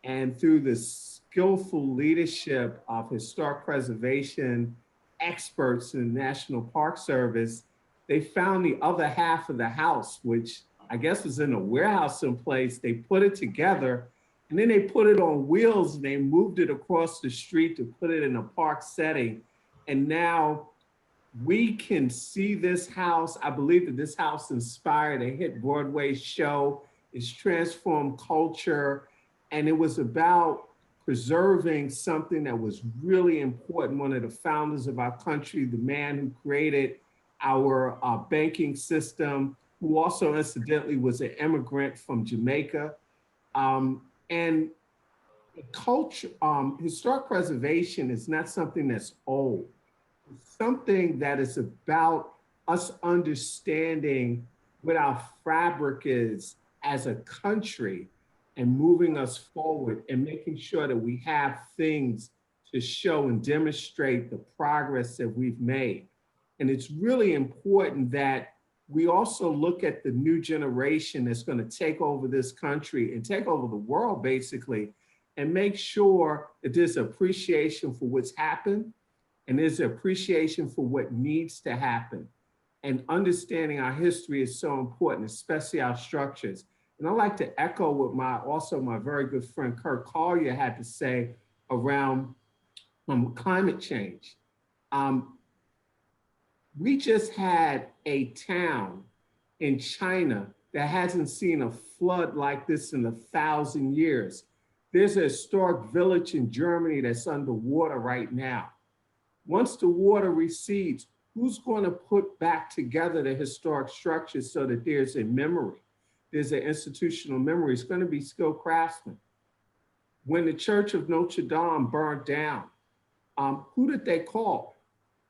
And through the skillful leadership of historic preservation experts in the National Park Service, they found the other half of the house, which I guess was in a warehouse someplace. They put it together and then they put it on wheels and they moved it across the street to put it in a park setting. And now we can see this house. I believe that this house inspired a hit Broadway show. It's transformed culture. And it was about preserving something that was really important. One of the founders of our country, the man who created our banking system, who also incidentally was an immigrant from Jamaica. And culture, historic preservation is not something that's old. It's something that is about us understanding what our fabric is as a country and moving us forward and making sure that we have things to show and demonstrate the progress that we've made. And it's really important that we also look at the new generation that's going to take over this country and take over the world, basically, and make sure that there's appreciation for what's happened and there's appreciation for what needs to happen. And understanding our history is so important, especially our structures. And I'd like to echo what my very good friend Curt Collier had to say around climate change. We just had a town in China that hasn't seen a flood like this in 1,000 years. There's a historic village in Germany that's underwater right now. Once the water recedes, who's going to put back together the historic structures so that there's a memory? There's an institutional memory. It's going to be skilled craftsmen. when the Church of Notre Dame burned down, who did they call?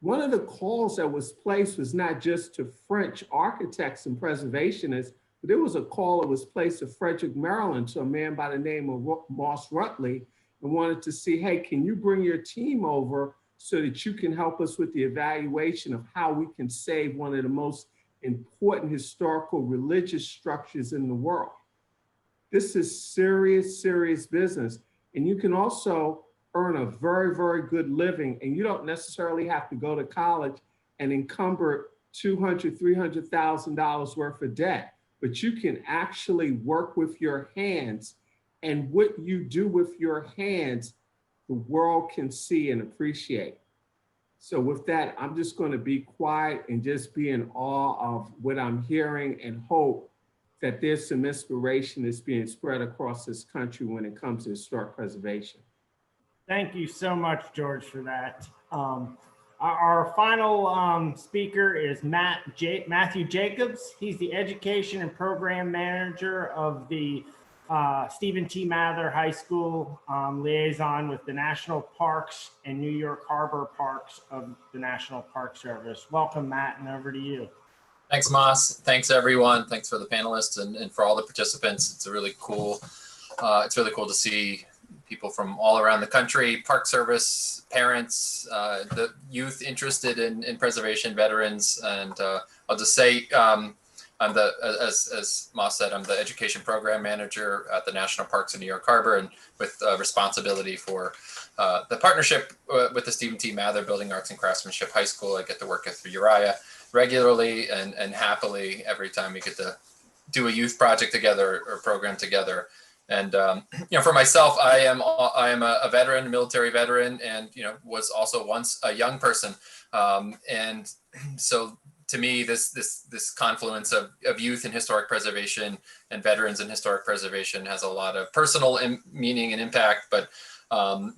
One of the calls that was placed was not just to French architects and preservationists, but there was a call that was placed to Frederick, Maryland, to a man by the name of Moss Rutley, and wanted to see, hey, can you bring your team over so that you can help us with the evaluation of how we can save one of the most important historical religious structures in the world. This is serious, serious business. And you can also earn a very, very good living, and you don't necessarily have to go to college and encumber $200,000, $300,000 worth of debt, but you can actually work with your hands, and what you do with your hands, the world can see and appreciate. So with that, I'm just going to be quiet and just be in awe of what I'm hearing, and hope that there's some inspiration that's being spread across this country when it comes to historic preservation. Thank you so much, George, for that. Our final speaker is Matthew Jacobs. He's the Education and Program Manager of the Stephen T. Mather High School, liaison with the National Parks and New York Harbor Parks of the National Park Service. Welcome, Matt, and over to you. Thanks, Moss. Thanks, everyone. Thanks for the panelists and for all the participants. It's really cool to see people from all around the country, Park Service, parents, the youth interested in preservation, veterans, and I'll just say, as Moss said, I'm the Education Program Manager at the National Parks in New York Harbor, and with responsibility for the partnership with the Stephen T. Mather Building Arts and Craftsmanship High School. I get to work with Uriah regularly and happily every time we get to do a youth project together or program together. And for myself, I am a veteran, military veteran, and was also once a young person. And so to me, this confluence of youth and historic preservation and veterans and historic preservation has a lot of personal meaning and impact. But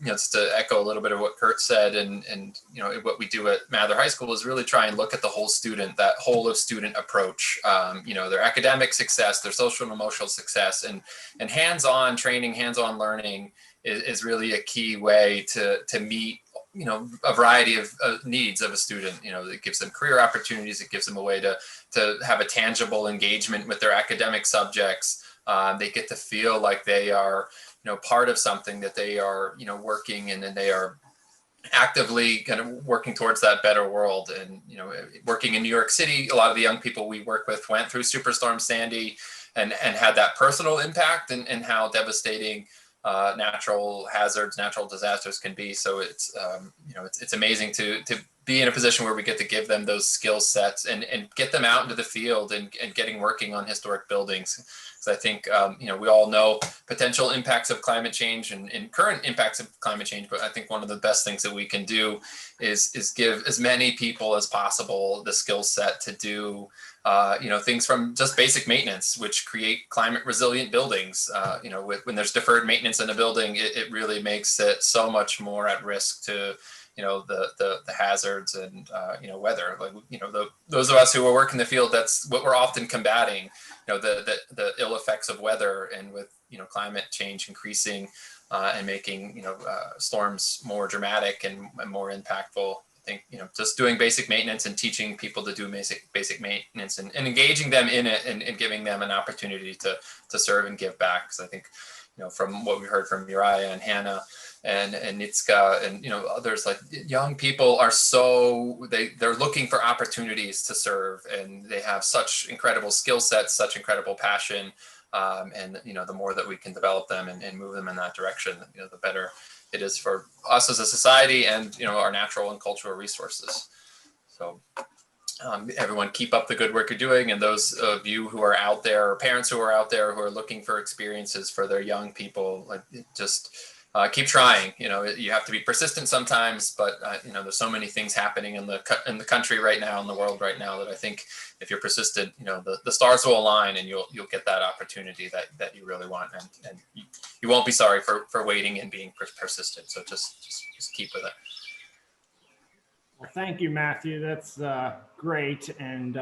just to echo a little bit of what Curt said, and what we do at Mather High School is really try and look at the whole student, that whole of student approach. Their academic success, their social and emotional success, and hands-on training, hands-on learning is really a key way to meet a variety of needs of a student. It gives them career opportunities. It gives them a way to have a tangible engagement with their academic subjects. They get to feel like they are part of something, that they are working, and then they are actively kind of working towards that better world. And working in New York City, a lot of the young people we work with went through Superstorm Sandy and had that personal impact, and how devastating natural hazards, natural disasters can be. So it's amazing to be in a position where we get to give them those skill sets and get them out into the field and getting working on historic buildings. So I think, we all know potential impacts of climate change and current impacts of climate change, but I think one of the best things that we can do is give as many people as possible the skill set to do things from just basic maintenance, which create climate resilient buildings. When there's deferred maintenance in a building, it really makes it so much more at risk to the hazards and weather. Those of us who are working in the field, that's what we're often combating. The ill effects of weather, and with climate change increasing and making storms more dramatic and more impactful. I think just doing basic maintenance and teaching people to do basic maintenance and engaging them in it and giving them an opportunity to serve and give back. Because I think from what we heard from Uriah and Hannah and Nitska and others, like young people are they're looking for opportunities to serve, and they have such incredible skill sets, such incredible passion, and the more that we can develop them and move them in that direction, the better it is for us as a society and our natural and cultural resources. So everyone, keep up the good work you're doing, and those of you who are out there, or parents who are out there who are looking for experiences for their young people, just keep trying. You have to be persistent sometimes, but there's so many things happening in the country right now, in the world right now, that I think if you're persistent, the stars will align, and you'll get that opportunity that you really want, and you won't be sorry for waiting and being persistent. So just keep with it. Well, thank you, Matthew. That's great. And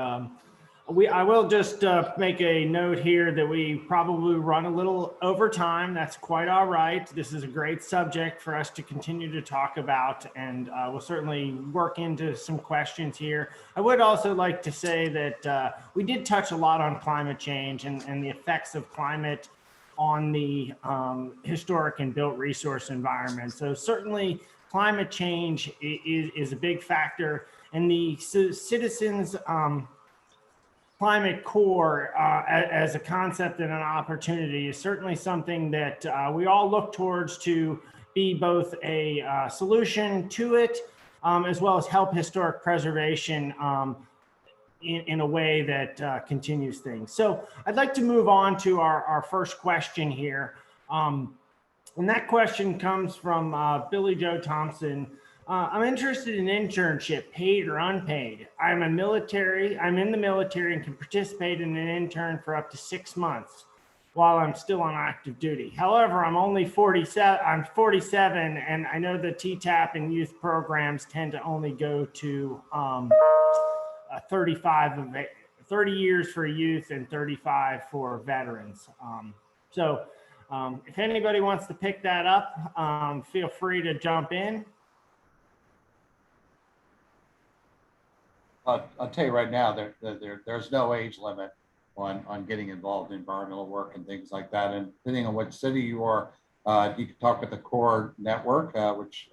I will just make a note here that we probably run a little over time. That's quite all right. This is a great subject for us to continue to talk about, and we'll certainly work into some questions here. I would also like to say that we did touch a lot on climate change and the effects of climate on the historic and built resource environment. So certainly climate change is a big factor, and the citizens Climate Core as a concept and an opportunity is certainly something that we all look towards to be both a solution to it, as well as help historic preservation in a way that continues things. So I'd like to move on to our first question here. And that question comes from Billy Joe Thompson. I'm interested in internship, paid or unpaid. I'm in the military and can participate in an intern for up to 6 months while I'm still on active duty. However, I'm only 47, I'm 47, and I know the TTAP and youth programs tend to only go to 30 years for youth and 35 for veterans. If anybody wants to pick that up, feel free to jump in. I'll tell you right now, there's no age limit on getting involved in environmental work and things like that. And depending on what city you are, you can talk with the Core Network, which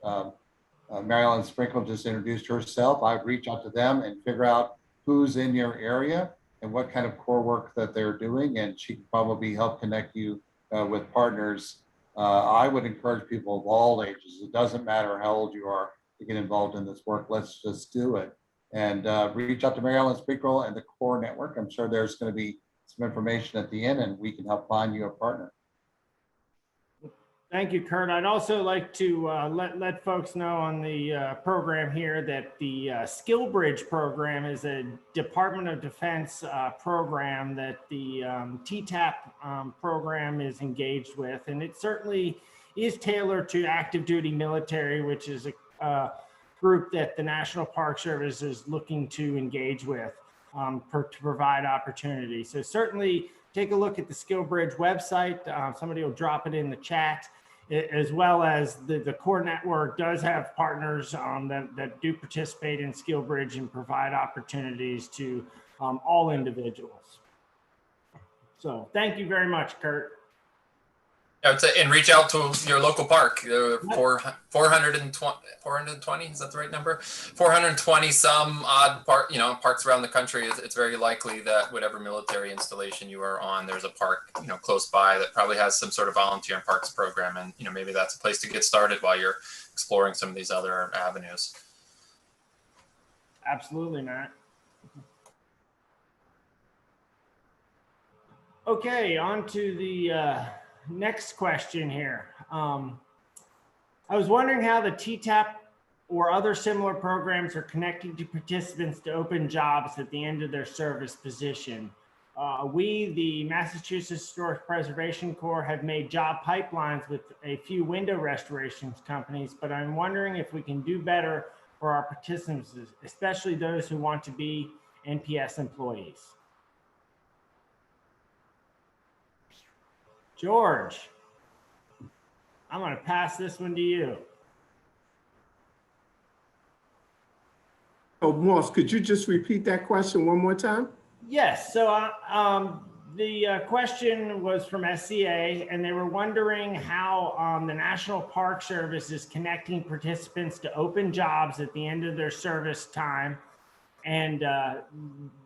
Mary Ellen Sprinkle just introduced herself. I'd reach out to them and figure out who's in your area and what kind of core work that they're doing, and she can probably help connect you with partners. I would encourage people of all ages. It doesn't matter how old you are to get involved in this work. Let's just do it. And reach out to Mary Ellen Sprinkle and the Core Network. I'm sure there's going to be some information at the end, and we can help find you a partner. Thank you, Curt. I'd also like to let folks know on the program here that the SkillBridge program is a Department of Defense program that the TTAP program is engaged with, and it certainly is tailored to active duty military, which is a group that the National Park Service is looking to engage with to provide opportunity. So certainly take a look at the SkillBridge website. Somebody will drop it in the chat, as well as the Core Network does have partners that do participate in SkillBridge and provide opportunities to all individuals. So thank you very much, Curt. I would say, and reach out to your local park. There are 420, is that the right number? 420 some odd parks around the country. It's very likely that whatever military installation you are on, there's a park, close by that probably has some sort of volunteer and parks program. And, maybe that's a place to get started while you're exploring some of these other avenues. Absolutely, Matt. Okay, on to the next question here. I was wondering how the TTAP or other similar programs are connecting to participants to open jobs at the end of their service position. We, the Massachusetts Historic Preservation Corps, have made job pipelines with a few window restorations companies, but I'm wondering if we can do better for our participants, especially those who want to be NPS employees. George, I'm going to pass this one to you. Oh, Moss, could you just repeat that question one more time? Yes. So the question was from SCA, and they were wondering how the National Park Service is connecting participants to open jobs at the end of their service time. And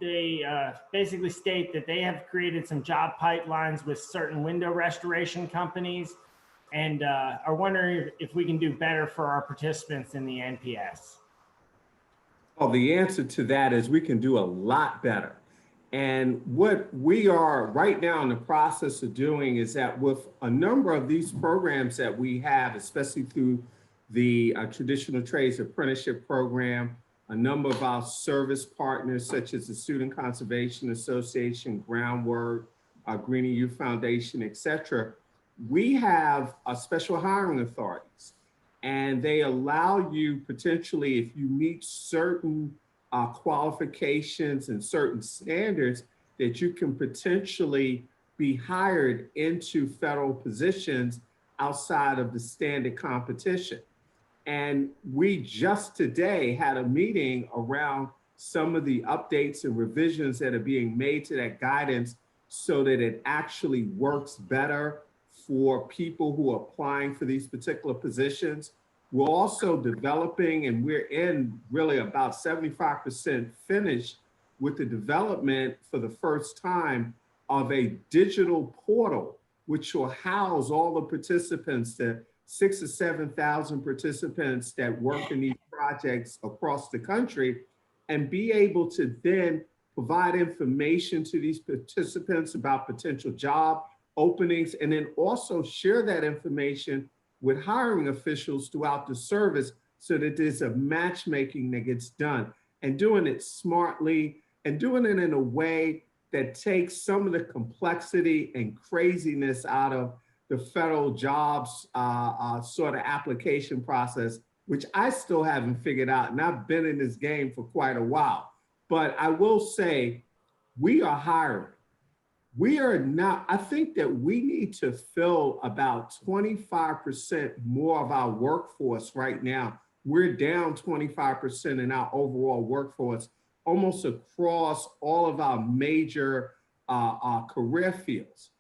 they basically state that they have created some job pipelines with certain window restoration companies, and are wondering if we can do better for our participants in the NPS. Well, the answer to that is we can do a lot better. And what we are right now in the process of doing is that with a number of these programs that we have, especially through the Traditional Trades Apprenticeship Program, a number of our service partners, such as the Student Conservation Association, Groundwork, Greening Youth Foundation, et cetera, we have special hiring authorities, and they allow you potentially, if you meet certain qualifications and certain standards that you can potentially be hired into federal positions outside of the standard competition. And we just today had a meeting around some of the updates and revisions that are being made to that guidance so that it actually works better for people who are applying for these particular positions. We're also developing, and we're in really about 75% finished with the development for the first time of a digital portal, which will house all the participants, the 6,000 or 7,000 participants that work in these projects across the country, and be able to then provide information to these participants about potential job openings, and then also share that information with hiring officials throughout the service so that there's a matchmaking that gets done, and doing it smartly and doing it in a way that takes some of the complexity and craziness out of the federal jobs sort of application process, which I still haven't figured out. And I've been in this game for quite a while. But I will say, we are hiring. We are not, I think that we need to fill about 25% more of our workforce right now. We're down 25% in our overall workforce, almost across all of our major career fields.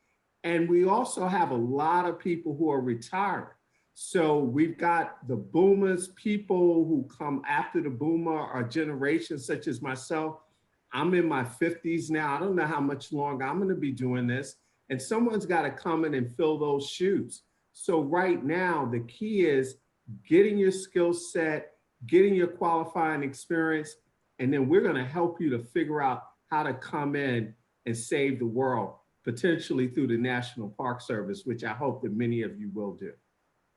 And we also have a lot of people who are retiring. So we've got the boomers, people who come after the boomer, our generation, such as myself. I'm in my 50s now. I don't know how much longer I'm going to be doing this. And someone's got to come in and fill those shoes. So right now, the key is getting your skill set, getting your qualifying experience, and then we're going to help you to figure out how to come in and save the world, potentially through the National Park Service, which I hope that many of you will do.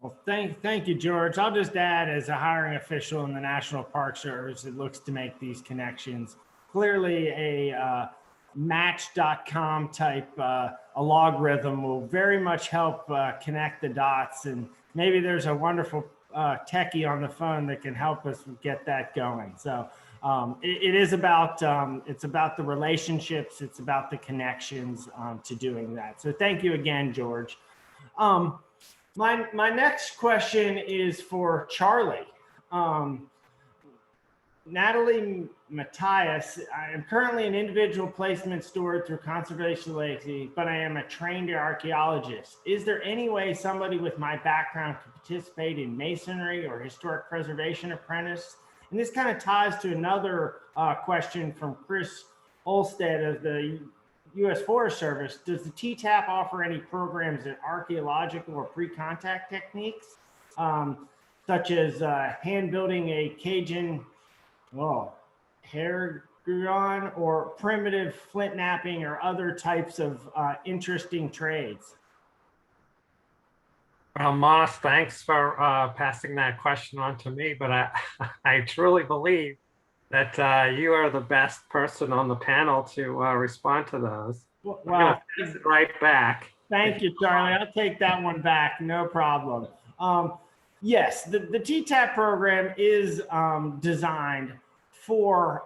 Well, thank you, George. I'll just add, as a hiring official in the National Park Service that looks to make these connections, clearly a match.com type a logarithm will very much help connect the dots, and maybe there's a wonderful techie on the phone that can help us get that going. So it is about it's about the relationships, it's about the connections to doing that. So thank you again, George. My next question is for Charlie. Natalie Matthias, I am currently an individual placement steward through Conservation Legacy, but I am a trained archaeologist. Is there any way somebody with my background could participate in masonry or historic preservation apprentice? And this kind of ties to another question from Chris Olmsted of the U.S. Forest Service. Does the TTAP offer any programs in archaeological or pre-contact techniques, such as hand building a Cajun hairgun or primitive flint knapping or other types of interesting trades? Well, Moss, thanks for passing that question on to me, but I truly believe that you are the best person on the panel to respond to those. Well, pass it right back. Thank you, Charlie. I'll take that one back. No problem. Yes, the TTAP program is designed for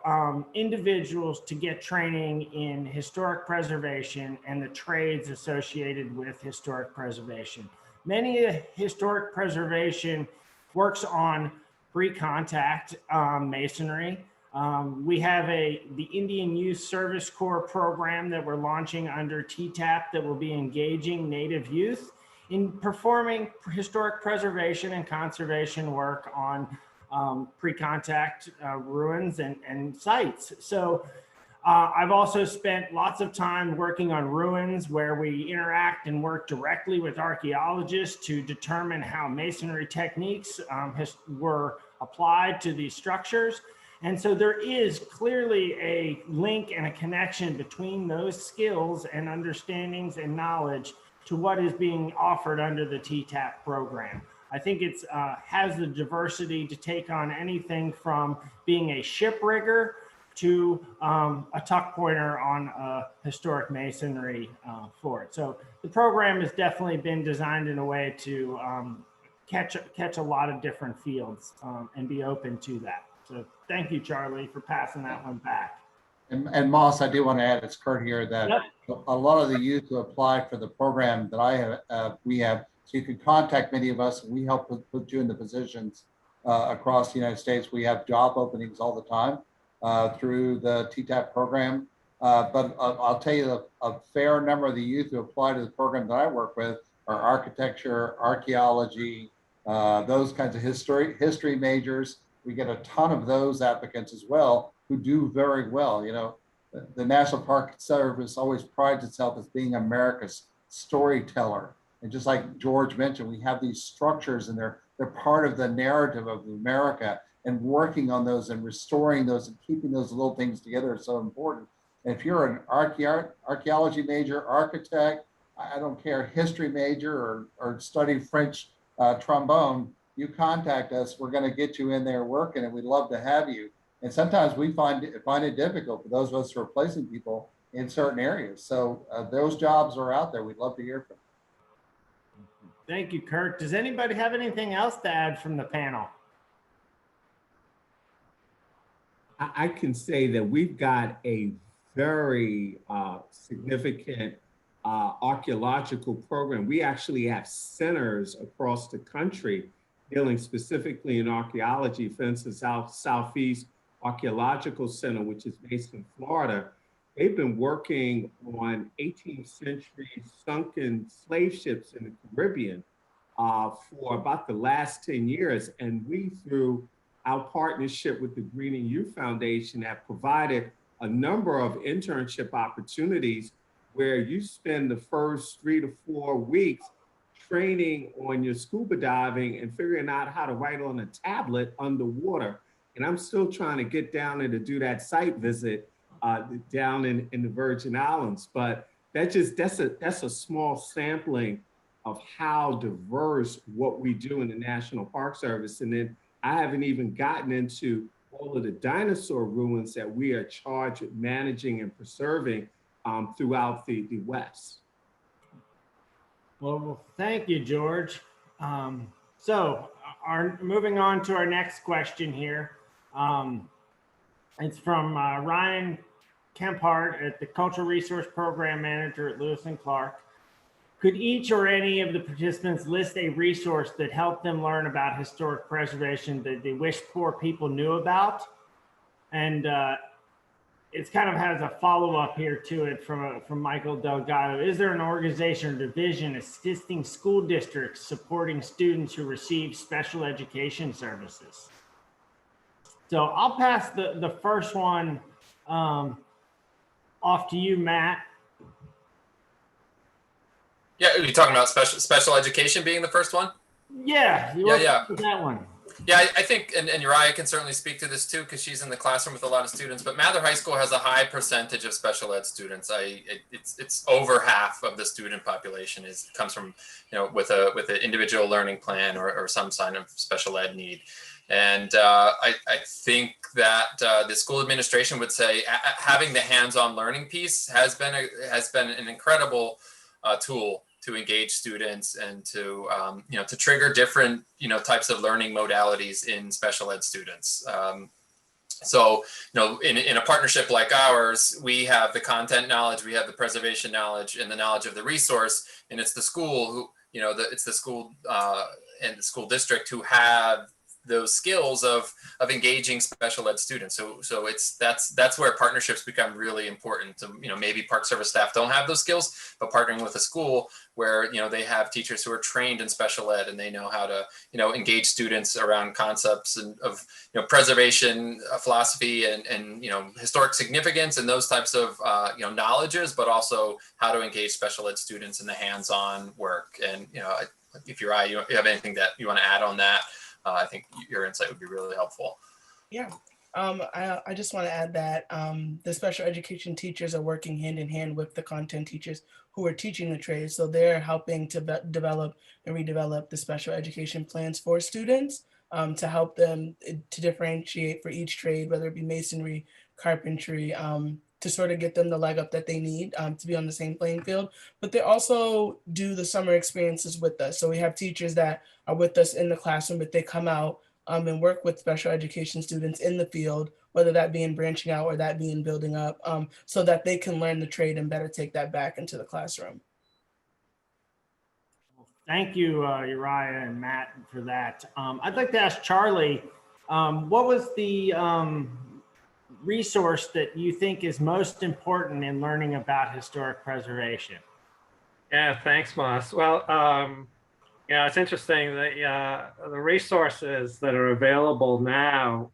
individuals to get training in historic preservation and the trades associated with historic preservation. Many historic preservation works on pre-contact masonry. We have the Indian Youth Service Corps program that we're launching under TTAP that will be engaging Native youth in performing historic preservation and conservation work on pre-contact ruins and sites. So I've also spent lots of time working on ruins where we interact and work directly with archaeologists to determine how masonry techniques were applied to these structures. And so there is clearly a link and a connection between those skills and understandings and knowledge to what is being offered under the TTAP program. I think it's has the diversity to take on anything from being a ship rigger to a tuck pointer on historic masonry for it. So the program has definitely been designed in a way to catch a lot of different fields and be open to that. So thank you, Charlie, for passing that one back. And Moss, I do want to add, it's Curt here, that Yep. a lot of the youth who apply for the program that I have, we have, so you can contact many of us, and we help put you in the positions across the United States. We have job openings all the time through the TTAP program. But I'll tell you, a fair number of the youth who apply to the program that I work with are architecture, archaeology, those kinds of history majors. We get a ton of those applicants as well who do very well. You know, the National Park Service always prides itself as being America's storyteller. And just like George mentioned, we have these structures and they're part of the narrative of America, and working on those and restoring those and keeping those little things together is so important. And if you're an archaeology major, architect, I don't care, history major or study French trombone, you contact us. We're going to get you in there working, and we'd love to have you. And sometimes we find it difficult for those of us who are placing people in certain areas. So those jobs are out there. We'd love to hear from you. Thank you, Curt. Does anybody have anything else to add from the panel? I can say that we've got a very significant archaeological program. We actually have centers across the country dealing specifically in archaeology. For instance, Southeast Archaeological Center, which is based in Florida, they've been working on 18th century sunken slave ships in the Caribbean for about the last 10 years. And we, through our partnership with the Green and Youth Foundation, have provided a number of internship opportunities where you spend the first 3 to 4 weeks training on your scuba diving and figuring out how to write on a tablet underwater. And I'm still trying to get down there to do that site visit down in the Virgin Islands. But that's a small sampling of how diverse what we do in the National Park Service. And then I haven't even gotten into all of the dinosaur ruins that we are charged with managing and preserving throughout the West. Well, thank you, George. So moving on to our next question here. It's from Ryan Kemphart, at the Cultural Resource Program Manager at Lewis and Clark. Could each or any of the participants list a resource that helped them learn about historic preservation that they wish poor people knew about? And it's kind of has a follow-up here to it from Michael Delgado. Is there an organization or division assisting school districts supporting students who receive special education services? So I'll pass the first one off to you, Matt. Yeah, are you talking about special education being the first one? Yeah. That one. Yeah, I think, and Uriah can certainly speak to this too, because she's in the classroom with a lot of students, but Mather High School has a high percentage of special ed students. It's over half of the student population comes from, with an individual learning plan or some sign of special ed need. And I think that the school administration would say having the hands-on learning piece has been an incredible tool to engage students and to to trigger different types of learning modalities in special ed students. So in a partnership like ours, we have the content knowledge, we have the preservation knowledge, and the knowledge of the resource, and it's the school who it's the school and the school district who have those skills of engaging special ed students. So that's where partnerships become really important. To, maybe Park Service staff don't have those skills, but partnering with a school where they have teachers who are trained in special ed and they know how to engage students around concepts of preservation philosophy and historic significance and those types of knowledges, but also how to engage special ed students in the hands-on work. And if you have anything that you want to add on that, I think your insight would be really helpful. Yeah, I just want to add that the special education teachers are working hand in hand with the content teachers who are teaching the trades. So they're helping to develop and redevelop the special education plans for students to help them to differentiate for each trade, whether it be masonry, carpentry, to sort of get them the leg up that they need to be on the same playing field. But they also do the summer experiences with us. So we have teachers that are with us in the classroom, but they come out and work with special education students in the field, whether that be in branching out or that be in building up, so that they can learn the trade and better take that back into the classroom. Thank you, Uriah and Matt, for that. I'd like to ask Charlie, what was the resource that you think is most important in learning about historic preservation? Yeah, thanks, Moss. Well, yeah, it's interesting that the resources that are available now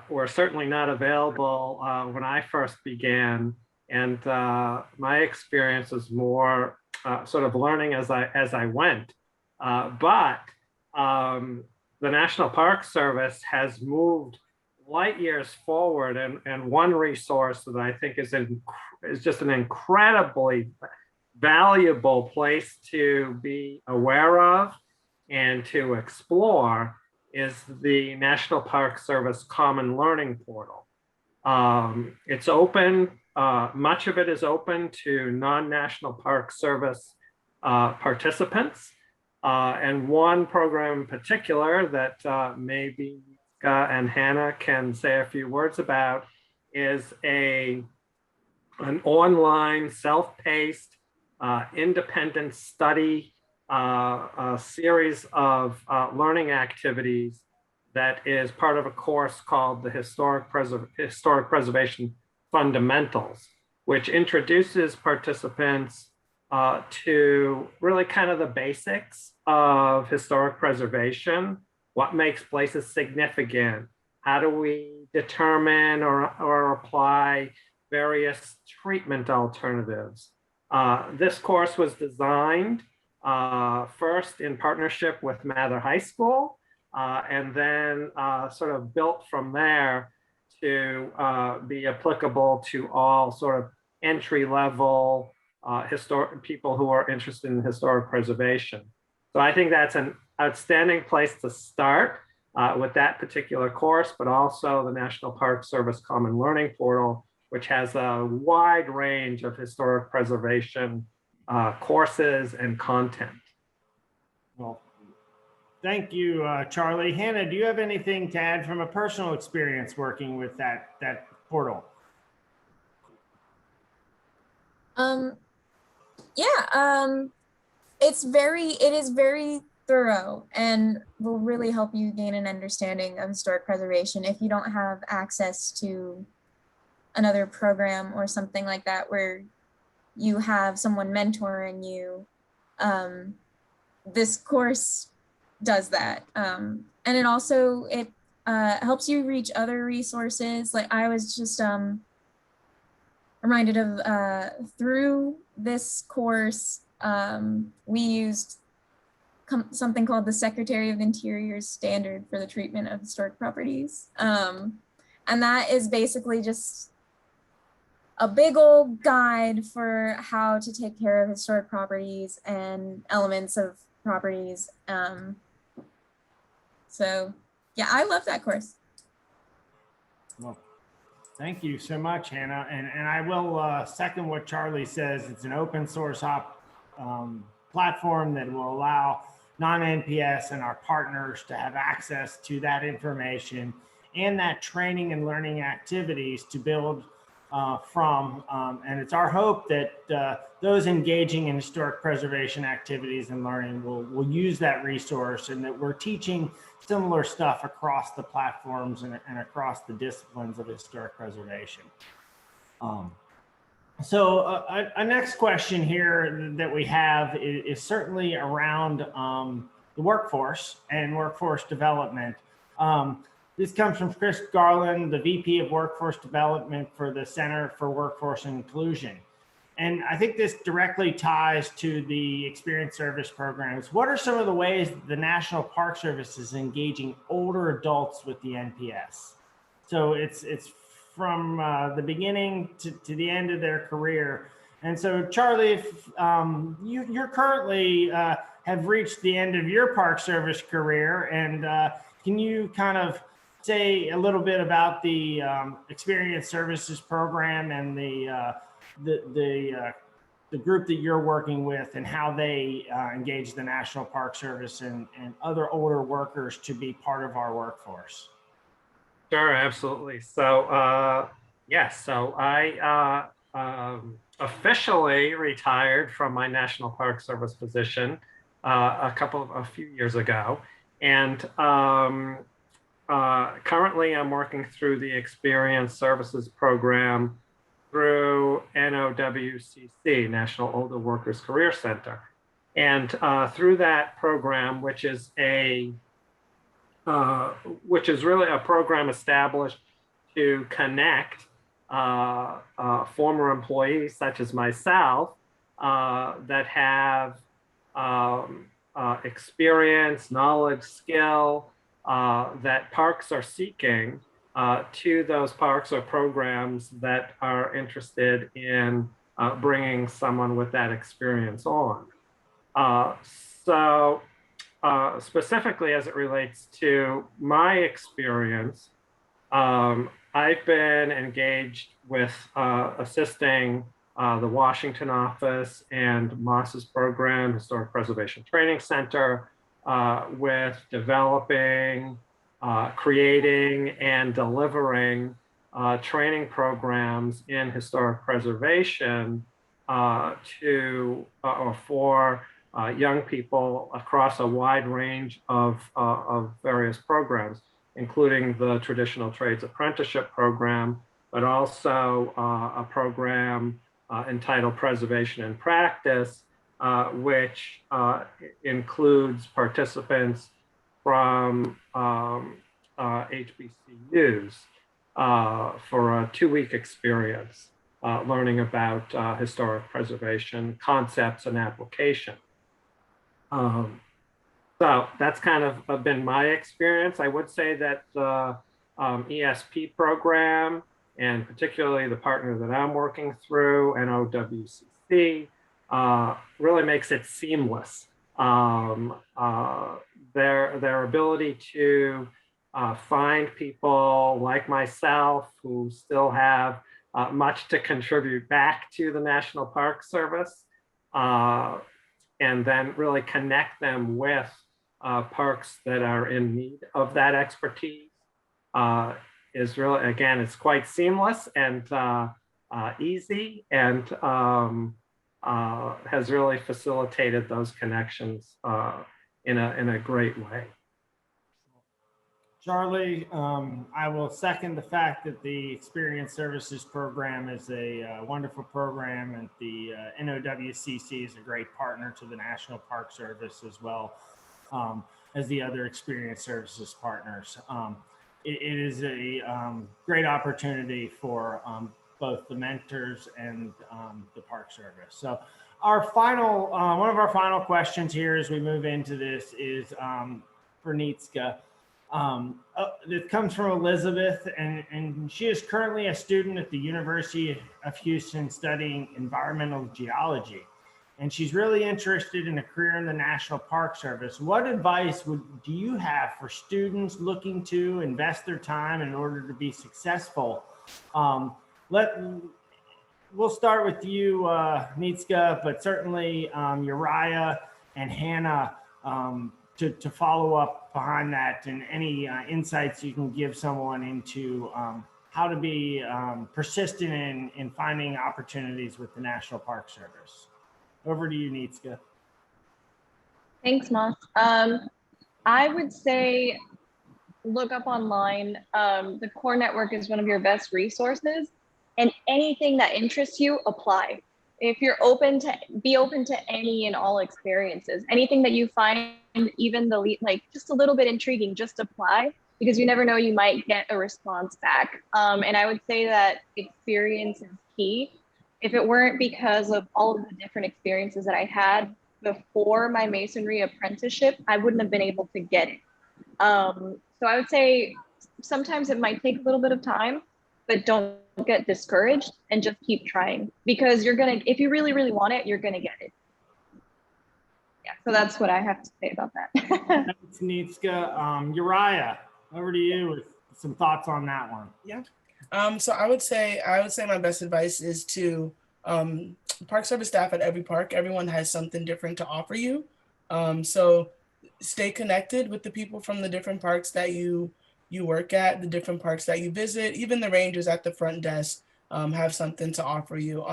were certainly not available when I first began, and my experience was more sort of learning as I went. But the National Park Service has moved light years forward, and one resource that I think is just an incredibly valuable place to be aware of and to explore is the National Park Service Common Learning Portal. It's open, much of it is open to non-National Park Service participants. And one program in particular that maybe Mitsa and Hannah can say a few words about is an online self-paced independent study series of learning activities that is part of a course called the Historic Preservation Fundamentals, which introduces participants to really kind of the basics of historic preservation. What makes places significant? How do we determine or apply various treatment alternatives? This course was designed first in partnership with Mather High School, and then sort of built from there to be applicable to all sort of entry-level people who are interested in historic preservation. So I think that's an outstanding place to start with that particular course, but also the National Park Service Common Learning Portal, which has a wide range of historic preservation courses and content. Well, thank you, Charlie. Hannah, do you have anything to add from a personal experience working with that portal? It is very thorough and will really help you gain an understanding of historic preservation if you don't have access to another program or something like that where you have someone mentoring you. This course does that. And it also, helps you reach other resources. Like I was just reminded of, through this course, we used something called the Secretary of Interior's Standard for the Treatment of Historic Properties. And that is basically just a big old guide for how to take care of historic properties and elements of properties. So yeah, I love that course. Well, thank you so much, Hannah. And I will second what Charlie says. It's an open source platform that will allow non-NPS and our partners to have access to that information and that training and learning activities to build from. And it's our hope that those engaging in historic preservation activities and learning will use that resource, and that we're teaching similar stuff across the platforms and across the disciplines of historic preservation. So a next question here that we have is certainly around the workforce and workforce development. This comes from Chris Garland, the VP of Workforce Development for the Center for Workforce Inclusion. And I think this directly ties to the experience service programs. What are some of the ways the National Park Service is engaging older adults with the NPS? So it's from the beginning to the end of their career. And so Charlie, if you're currently have reached the end of your Park Service career, and can you kind of say a little bit about the experience services program and the the group that you're working with and how they engage the National Park Service and other older workers to be part of our workforce. Sure, absolutely. So, yes, so I officially retired from my National Park Service position a few years ago. And currently I'm working through the Experience Services Program through NOWCC, National Older Workers Career Center. And through that program, which is really a program established to connect former employees such as myself that have experience, knowledge, skill that parks are seeking to those parks or programs that are interested in bringing someone with that experience on. So specifically as it relates to my experience, I've been engaged with assisting the Washington office and Moss's program, Historic Preservation Training Center, with developing, creating, and delivering training programs in historic preservation for young people across a wide range of various programs, including the Traditional Trades Apprenticeship Program, but also a program entitled Preservation in Practice, which includes participants from HBCUs for a 2-week experience learning about historic preservation concepts and application. So that's kind of been my experience. I would say that the ESP program, and particularly the partner that I'm working through, NOWCC, really makes it seamless. Their ability to find people like myself who still have much to contribute back to the National Park Service, and then really connect them with parks that are in need of that expertise is really, again, it's quite seamless and easy, and has really facilitated those connections in a great way. Charlie, I will second the fact that the Experience Services Program is a wonderful program, and the NOWCC is a great partner to the National Park Service, as well as the other Experience Services partners. It is a great opportunity for both the mentors and the Park Service. So our final, one of our final questions here as we move into this is for Nitska. It comes from Elizabeth, and she is currently a student at the University of Houston studying environmental geology. And she's really interested in a career in the National Park Service. What advice do you have for students looking to invest their time in order to be successful? We'll start with you, Nitska, but certainly Uriah and Hannah to follow up behind that, and any insights you can give someone into how to be persistent in finding opportunities with the National Park Service. Over to you, Nitska. Thanks, Moss. I would say look up online. The core network is one of your best resources, and anything that interests you, apply. If you're open to, be open to any and all experiences. Anything that you find, even like just a little bit intriguing, just apply, because you never know, you might get a response back. And I would say that experience is key. If it weren't because of all of the different experiences that I had before my masonry apprenticeship, I wouldn't have been able to get it. So I would say sometimes it might take a little bit of time, but don't get discouraged and just keep trying, because you're gonna, if you really, really want it, you're gonna get it. Yeah, so that's what I have to say about that. Thanks, Nitska. Uriah, over to you with some thoughts on that one. Yeah. So I would say my best advice is to Park Service staff at every park, everyone has something different to offer you. So stay connected with the people from the different parks that you work at, the different parks that you visit. Even the rangers at the front desk have something to offer you.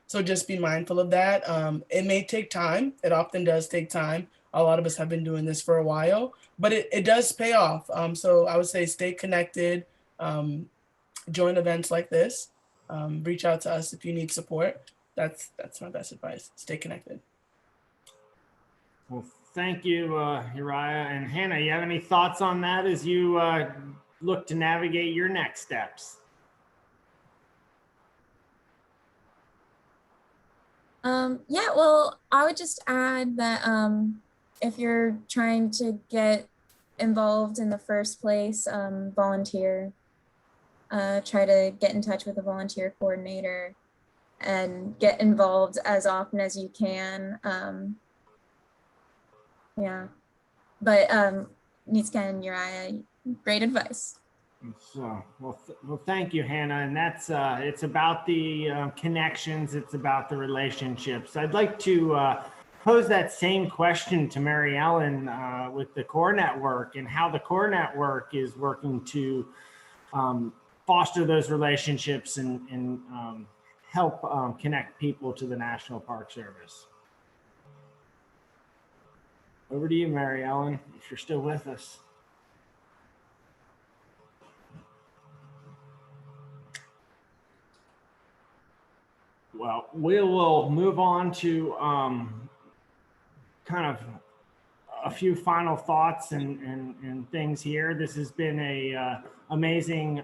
So just be mindful of that. It may take time. It often does take time. A lot of us have been doing this for a while, but it does pay off. So I would say stay connected, join events like this, reach out to us if you need support. That's my best advice. Stay connected. Well, thank you, Uriah. And Hannah, you have any thoughts on that as you look to navigate your next steps? Yeah, well, I would just add that if you're trying to get involved in the first place, volunteer. Try to get in touch with a volunteer coordinator and get involved as often as you can. Yeah, but Mitsa and Uriah, great advice. So, well, thank you, Hannah. And that's it's about the connections. It's about the relationships. I'd like to pose that same question to Mary Ellen with the Core Network and how the Core Network is working to foster those relationships and help connect people to the National Park Service. Over to you, Mary Ellen, if you're still with us. Well, we will move on to kind of a few final thoughts and things here. This has been a amazing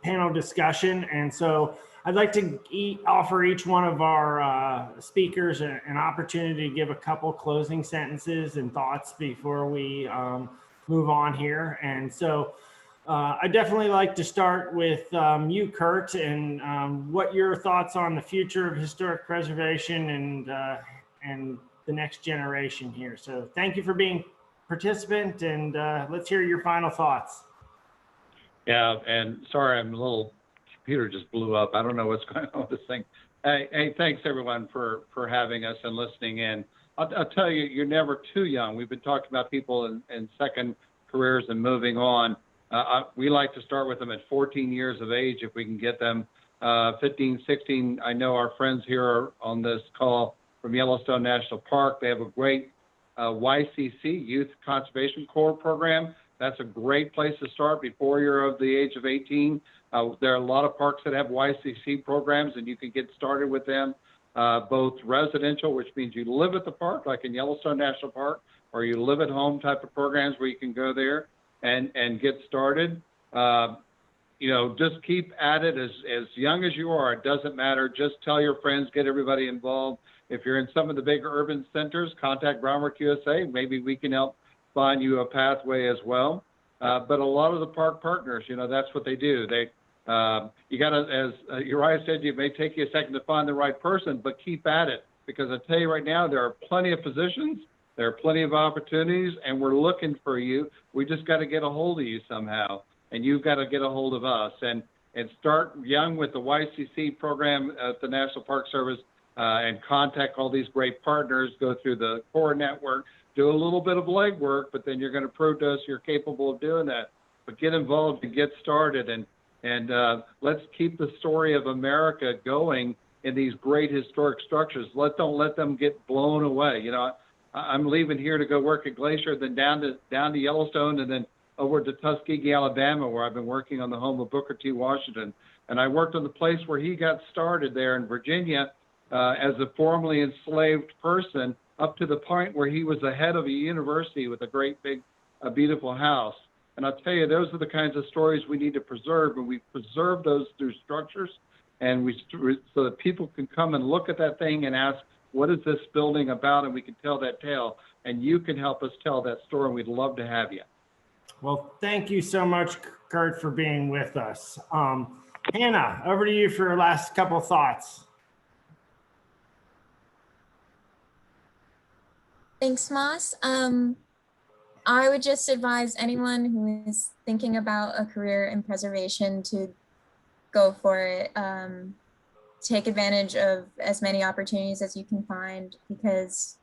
panel discussion, and so I'd like to offer each one of our speakers an opportunity to give a couple closing sentences and thoughts before we move on here. And so I definitely like to start with you, Curt, and what your thoughts on the future of historic preservation and the next generation here. So thank you for being participant, and let's hear your final thoughts. Yeah, and sorry, I'm a little, computer just blew up. I don't know what's going on with this thing. Hey, thanks everyone for having us and listening in. I'll tell you, you're never too young. We've been talking about people in second careers and moving on. We like to start with them at 14 years of age if we can get them. 15, 16, I know our friends here on this call from Yellowstone National Park. They have a great YCC, Youth Conservation Corps program. That's a great place to start before you're of the age of 18. There are a lot of parks that have YCC programs, and you can get started with them, both residential, which means you live at the park, like in Yellowstone National Park, or you live at home type of programs where you can go there and get started. You know, just keep at it as young as you are. It doesn't matter. Just tell your friends, get everybody involved. If you're in some of the bigger urban centers, contact Groundwork USA. Maybe we can help find you a pathway as well. But a lot of the park partners, you know, that's what they do. They, you got to, as Uriah said, it may take you a second to find the right person, but keep at it. Because I tell you right now, there are plenty of positions, there are plenty of opportunities, and we're looking for you. We just got to get a hold of you somehow, and you've got to get a hold of us. And start young with the YCC program at the National Park Service, and contact all these great partners, go through the core network, do a little bit of legwork, but then you're going to prove to us you're capable of doing that. But get involved and get started, and let's keep the story of America going in these great historic structures. Don't let them get blown away. You know, I'm leaving here to go work at Glacier, then down to Yellowstone, and then over to Tuskegee, Alabama, where I've been working on the home of Booker T. Washington. And I worked on the place where he got started there in Virginia as a formerly enslaved person, up to the point where he was the head of a university with a great big, beautiful house. And I'll tell you, those are the kinds of stories we need to preserve, and we preserve those through structures, and so that people can come and look at that thing and ask, what is this building about? And we can tell that tale, and you can help us tell that story, and we'd love to have you. Well, thank you so much, Curt, for being with us. Hannah, over to you for your last couple of thoughts. Thanks, Moss. I would just advise anyone who is thinking about a career in preservation to go for it. take advantage of as many opportunities as you can find, because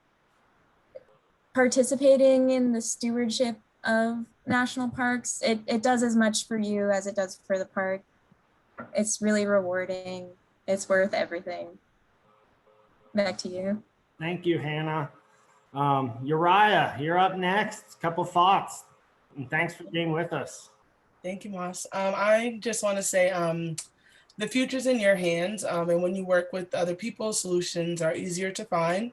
participating in the stewardship of national parks, it does as much for you as it does for the park. It's really rewarding. It's worth everything. Back to you. Thank you, Hannah. Uriah, you're up next. Couple thoughts, and thanks for being with us. Thank you, Moss. I just want to say the future's in your hands, and when you work with other people, solutions are easier to find.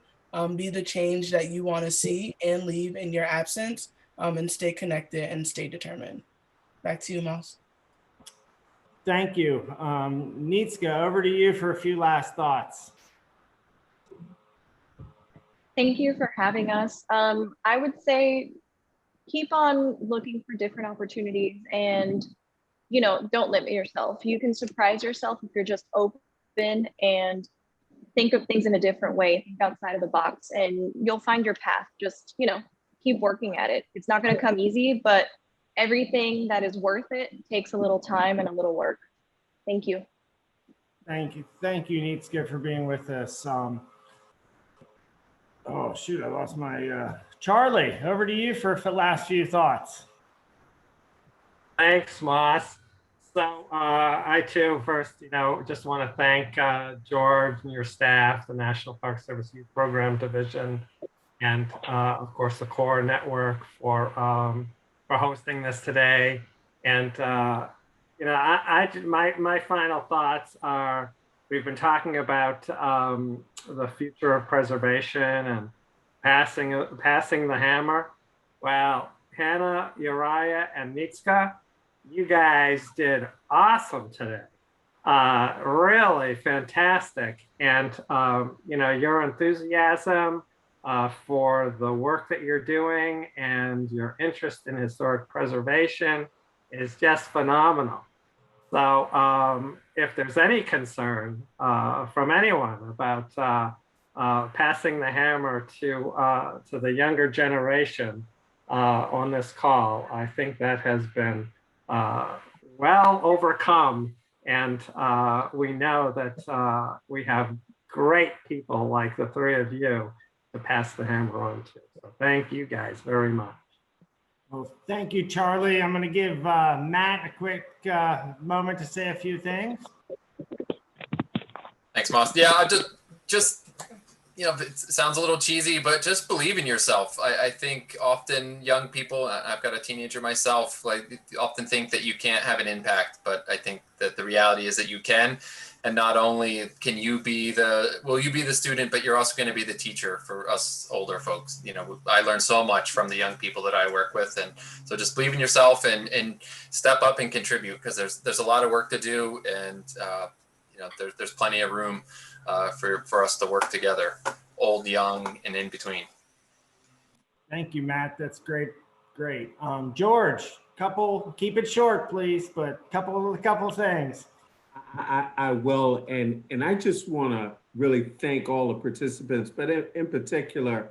Be the change that you want to see and leave in your absence, and stay connected and stay determined. Back to you, Moss. Thank you. Nitska, over to you for a few last thoughts. Thank you for having us. I would say keep on looking for different opportunities, and don't limit yourself. You can surprise yourself if you're just open and think of things in a different way, think outside of the box, and you'll find your path. Just keep working at it. It's not going to come easy, but everything that is worth it takes a little time and a little work. Thank you. Thank you, Nitska, for being with us. Oh shoot, I lost my Charlie. Over to you for last few thoughts. Thanks, Moss. So I too, first, just want to thank George and your staff, the National Park Service Youth Program Division, and of course the Core Network for hosting this today. And my final thoughts are: we've been talking about the future of preservation and passing the hammer. Well, Hannah, Uriah, and Mitsa, you guys did awesome today. Really fantastic. And, your enthusiasm for the work that you're doing and your interest in historic preservation is just phenomenal. So if there's any concern from anyone about passing the hammer to the younger generation on this call, I think that has been well overcome, and we know that we have great people like the three of you to pass the hammer on to. So thank you guys very much. Well, thank you, Charlie. I'm going to give Matt a quick moment to say a few things. Thanks, Moss. Yeah, I just it sounds a little cheesy, but just believe in yourself. I think often young people, I've got a teenager myself, often think that you can't have an impact, but I think that the reality is that you can. And not only can you be the student, but you're also going to be the teacher for us older folks. I learned so much from the young people that I work with. And so just believe in yourself and step up and contribute, because there's a lot of work to do. And, there's plenty of room for us to work together, old, young, and in between. Thank you, Matt. That's great. George, keep it short, please, but couple things. I will, and I just want to really thank all the participants, but in particular,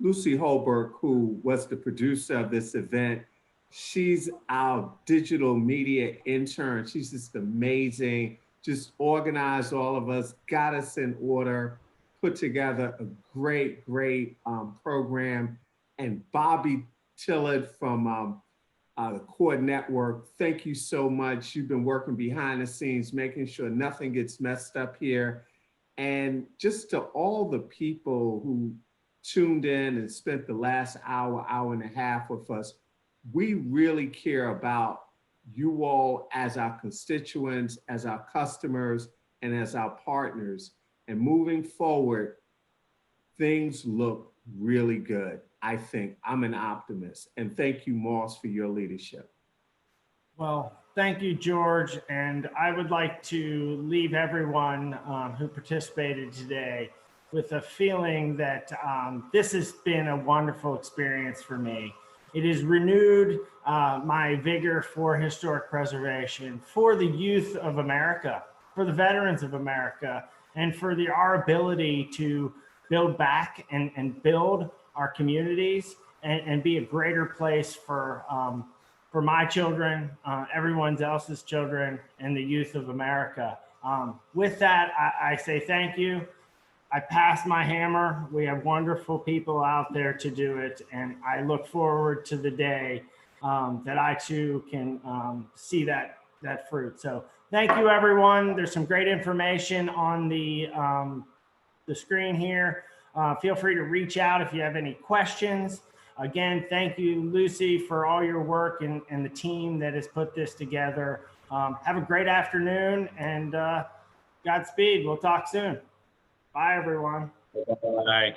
Lucy Holberg, who was the producer of this event. She's our digital media intern. She's just amazing, just organized all of us, got us in order, put together a great program. And Bobby Tillett from the Core Network, thank you so much. You've been working behind the scenes, making sure nothing gets messed up here. And just to all the people who tuned in and spent the last hour and a half with us, we really care about you all as our constituents, as our customers, and as our partners. And moving forward, things look really good. I think I'm an optimist. And thank you, Moss, for your leadership. Well, thank you, George. And I would like to leave everyone who participated today with a feeling that this has been a wonderful experience for me. It has renewed my vigor for historic preservation, for the youth of America, for the veterans of America, and for our ability to build back and build our communities and be a greater place for my children, everyone else's children, and the youth of America. With that, I say thank you. I pass my hammer. We have wonderful people out there to do it, and I look forward to the day that I too can see that fruit. So thank you, everyone. There's some great information on the screen here. Feel free to reach out if you have any questions. Again, thank you, Lucy, for all your work and the team that has put this together. Have a great afternoon, and Godspeed. We'll talk soon. Bye, everyone. Bye.